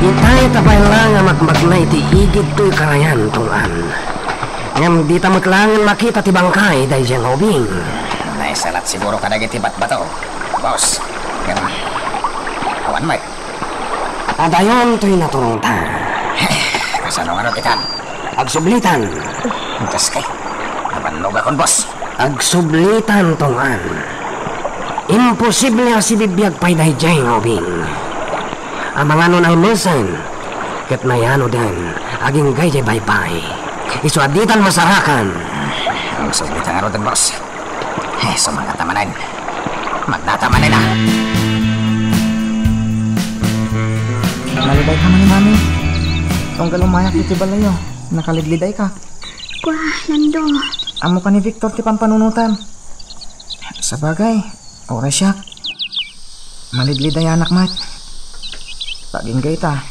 Itay tapay lang nga magmagnay ti igid to'y karayan tungan. Ngam di ta matlangan makita ti bangkay dahi siyang hobing. Naisalat siguro ka dagiti bat-bato. Boss, ganun. Awan mo. Adayon to'y naturong ta. Kasano nga no, tikan? Agsublitan. Diyos kay. Nabannog akong boss. Agsublitan tungan. Imposible si bibiyag pa'y dahi siyang hobing. Ang mga nun ay mesan. Kat na yano din. Aging gay jay bye-bye. Isuaditan masarakan. Ang sublitan nga rin, boss. So mga tamanan. Magtatamanan na. Naliday ka man ni Mami. Kung galumayak dito balayo, nakalidliday ka. Kwa, Lando. Amo ka ni Victor ti pampanunutan. Sa bagay, oras siya. Malidliday anak mat. Pagingay ta,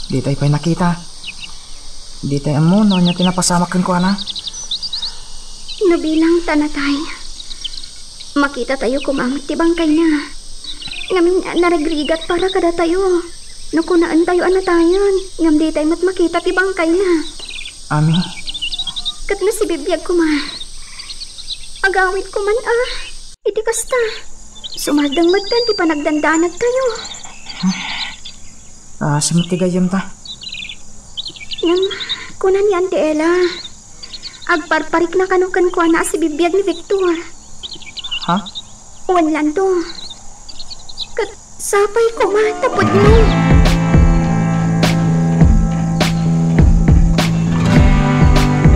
di tayo pa'y nakita. Di tayo amo, no niya tinapasamakan ko, ana. Nabilang tanatay. Makita tayo kumamit ti bangkay niya. Ngamin naragrigat para kada tayo. Nakunaan tayo anatayan. Ngam di tayo makita ti bangkay na. Ami. Kat na si bibiyag ko ma. Agawit ko man Iti kasta. Sumadang magdan ti panagdandanag tayo. Simitigayam ta. Ngam, kunan yan ti Ella. Agparparik na kanukan ko na si bibiyag ni Victor. Ha? Wan Lando. Kat sapay ko matapod mo.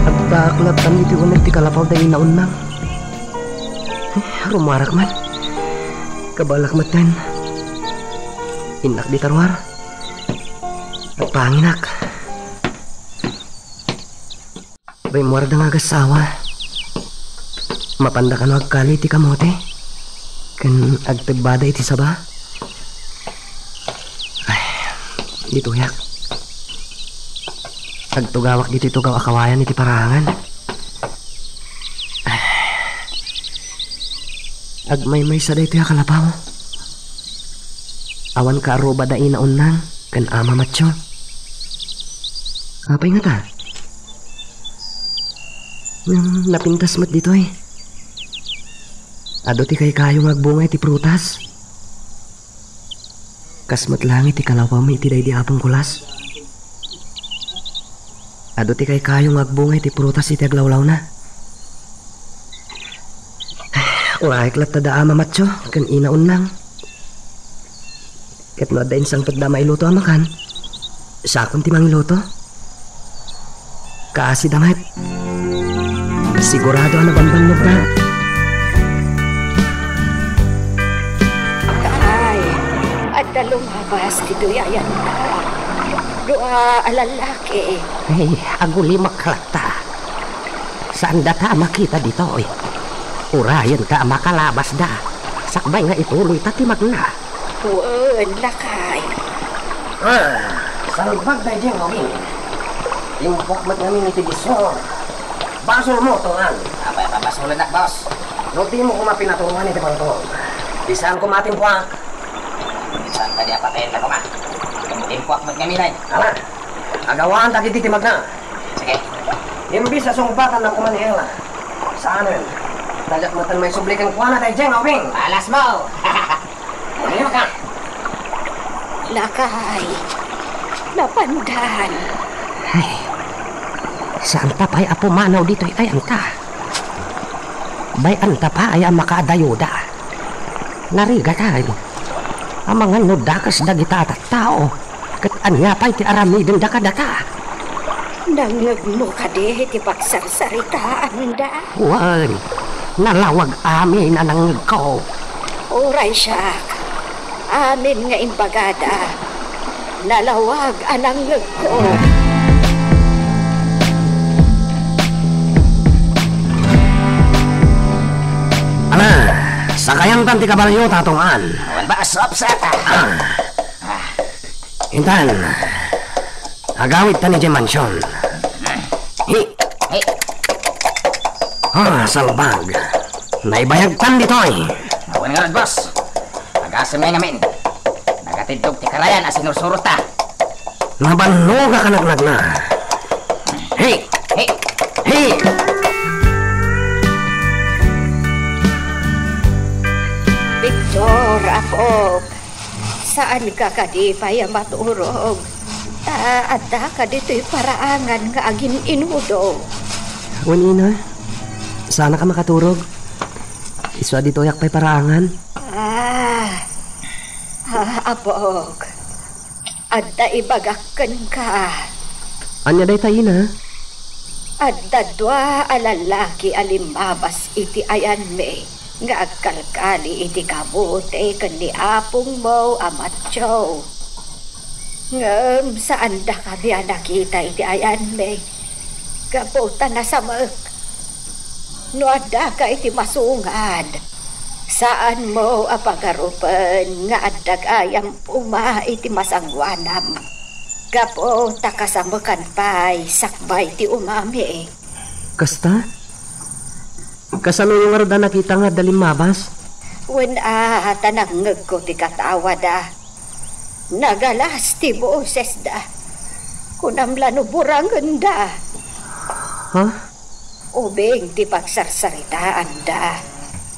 Agdaklat kami ti unag ti kalapaw dahi naon na. Rumarak man. Kabalak matan. Inak di tarwar. Panginak. Bay muarda nga gasawa. Mapanda ka no agkali ti kamote. Kan agtagbada iti saba. Ay, dito yak. Agtugawak dito tugaw akawayan iti parangan. Ay. Agmay-may sa dito yak kalapaw. Awan ka aroba da inaon nang kan ama matyo. Apay nga ta? Napintas mat dito eh. Ado ti kay kayo magbungay ti prutas. Kasmat lang iti kalawa mo iti day di apong kulas. Ado ti kay kayo magbungay ti prutas iti aglawlaw na. Uraik lat tada ama matyo, kan inaon lang. Ket no adain sang tagda mailuto amakan. Sakon ti mangiluto. Kaasi damat. Sigurado na banbannog na. Kay, at lumabas dito yayan na. Doa alalaki. Ay, aguli maklata. Saan data makita dito eh? Urayan ka makalabas da. Sakbay nga ituloy tatimag na. Uwan na kay. Salbag na dyan ngawin. Yung pokmat namin iti disor. Basol mo tungan. Apa ya basol nak bos? Nuti mo kumapinatungan iti pangtong. Bisaan kumating puak. Saan tadi apa tayo na kuma? Kemudian kuak mat kami lain. Ala, agawaan tagi titimag na. Sige. Imbis sa sungbatan na kumaniela. Saanan? Dajak matan may sublikan kuha na tayo dyan ngawin. Balas mo. Ano ka? Lakay. Napandan. Ay, saan ta pa'y apo manaw dito'y ayan ta? Bayan ta pa ay ang makaadayuda. Nariga tayo. Ang mga nudakas dagita at tao. Kat anya pa'y ti aramidin da kadata. Nangag mo ka di ti pagsarsaritaan da. Wan, nalawag amin na nangag ko. Oray siya. Amin nga imbagada. Nalawag anang ko. Ala, sakayan tan ti kabalyo tatungan. Wan ba asop sa ta? Intan, agawit ta ni Jem Mansyon. Hi, Hey, salbag. Naibayagtan dito'y. wan nga ron bos. Agasim na namin. Nagatidog ti karayan as sinursurot ta. Nabanloga ka nagnag na. Hey, Hey, hey! Victor, ako. Saan ka kadipay ang maturog? Ada ka dito'y paraangan nga agin inudo. Unina, sana ka makaturog. Iswa dito yak pa'y parangan. Apog. Adda ibagakan ka. Anya day tayo na. Adda dwa alalaki alimabas iti ayan me. Nga agkalkali iti kabute ni apong mo amatyo. Ngam saan da kami nakita iti ayan me. Kaputa na sa mak. No adda ka iti masungad. Saan mo apagarupan nga addag ayam puma iti masangwanam. Gapo takasamakan pa'y sakbay ti umami. Kasta? Kasano yung arda nakita nga dalimabas? Wen tanangag ko ti katawa da. Nagalas ti boses da. Kunamla no burangan da. Ha? Ubing ti pagsarsaritaan da.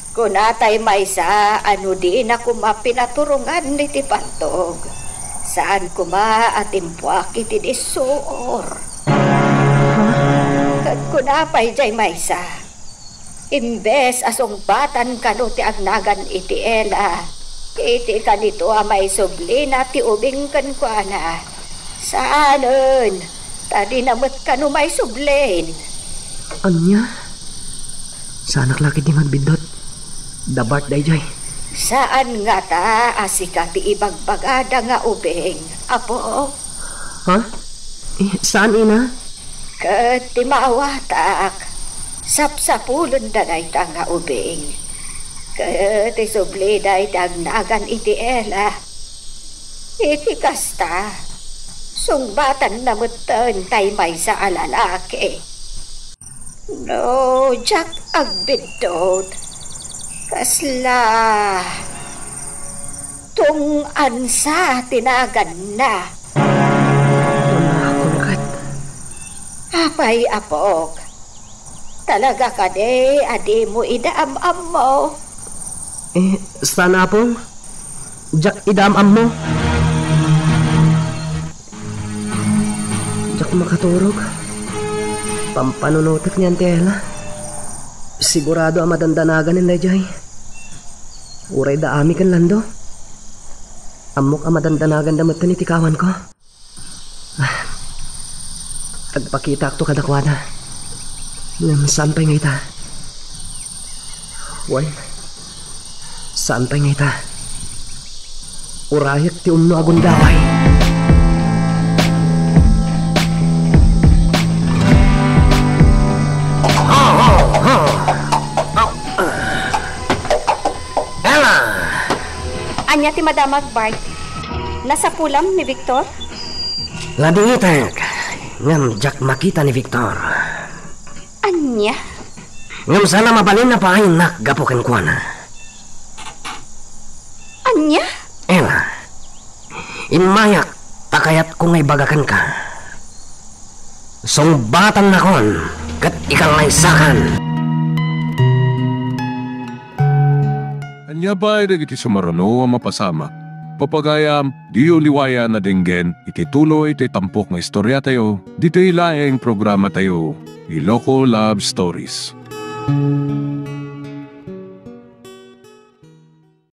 Kunatay may sa ano din ako mapinaturungan ni ti pantog. Saan kuma atimpuak iti disuor. Kat kunapay jay may sa. Imbes asong batan kano ti agnagan iti ela. Iti kanito may sublina ti ubing kan kwa na. Saanon? Tadi namat kano may sublin. Anya? Sana klaki di magbidot. Dabat day jay. Saan nga ta asika ti ibagbagada nga ubing? Apo? Ha? Saan ina? Kat ti maawatak. Sapsapulon da day ta nga ubing. Kat ti subli day dagnagan iti ela. Iti kasta. Sungbatan na mutan tay may sa alalaki. No, jak agbidot. Kasla tung ansa tinagan na. Kumakulkat. Apay apok. Talaga ka de, adi mo idaam-am mo. Sana po. Jak idamam mo. Jak makaturog. Pampanunutik niyan, Tela. Sigurado ang madandanagan nila, Jay. Uray da ami kan lando. Amok ang madandanagan damot ni tikawan ko. Agpakita ako kadakwada. Sampay nga ita. Wan. Sampay nga ita. Urayat ti umno agon daway. Ella! Anya ti Madamag Bart. Nasa pulam ni Victor? Labingitek. Ngam jak makita ni Victor. Anya? Ngam sana mabalin na pa ay nakgapukan ko na. Anya? Ella, imayak takayat kung ay bagakan ka. Songbatan na kon, kat ikalaysakan. Anya ba ay iti sumarano ang mapasama? Papagayam, di uliwaya na dinggen, iti tuloy iti tampok nga istorya tayo, dito ilaeng programa tayo, Iloko Love Stories.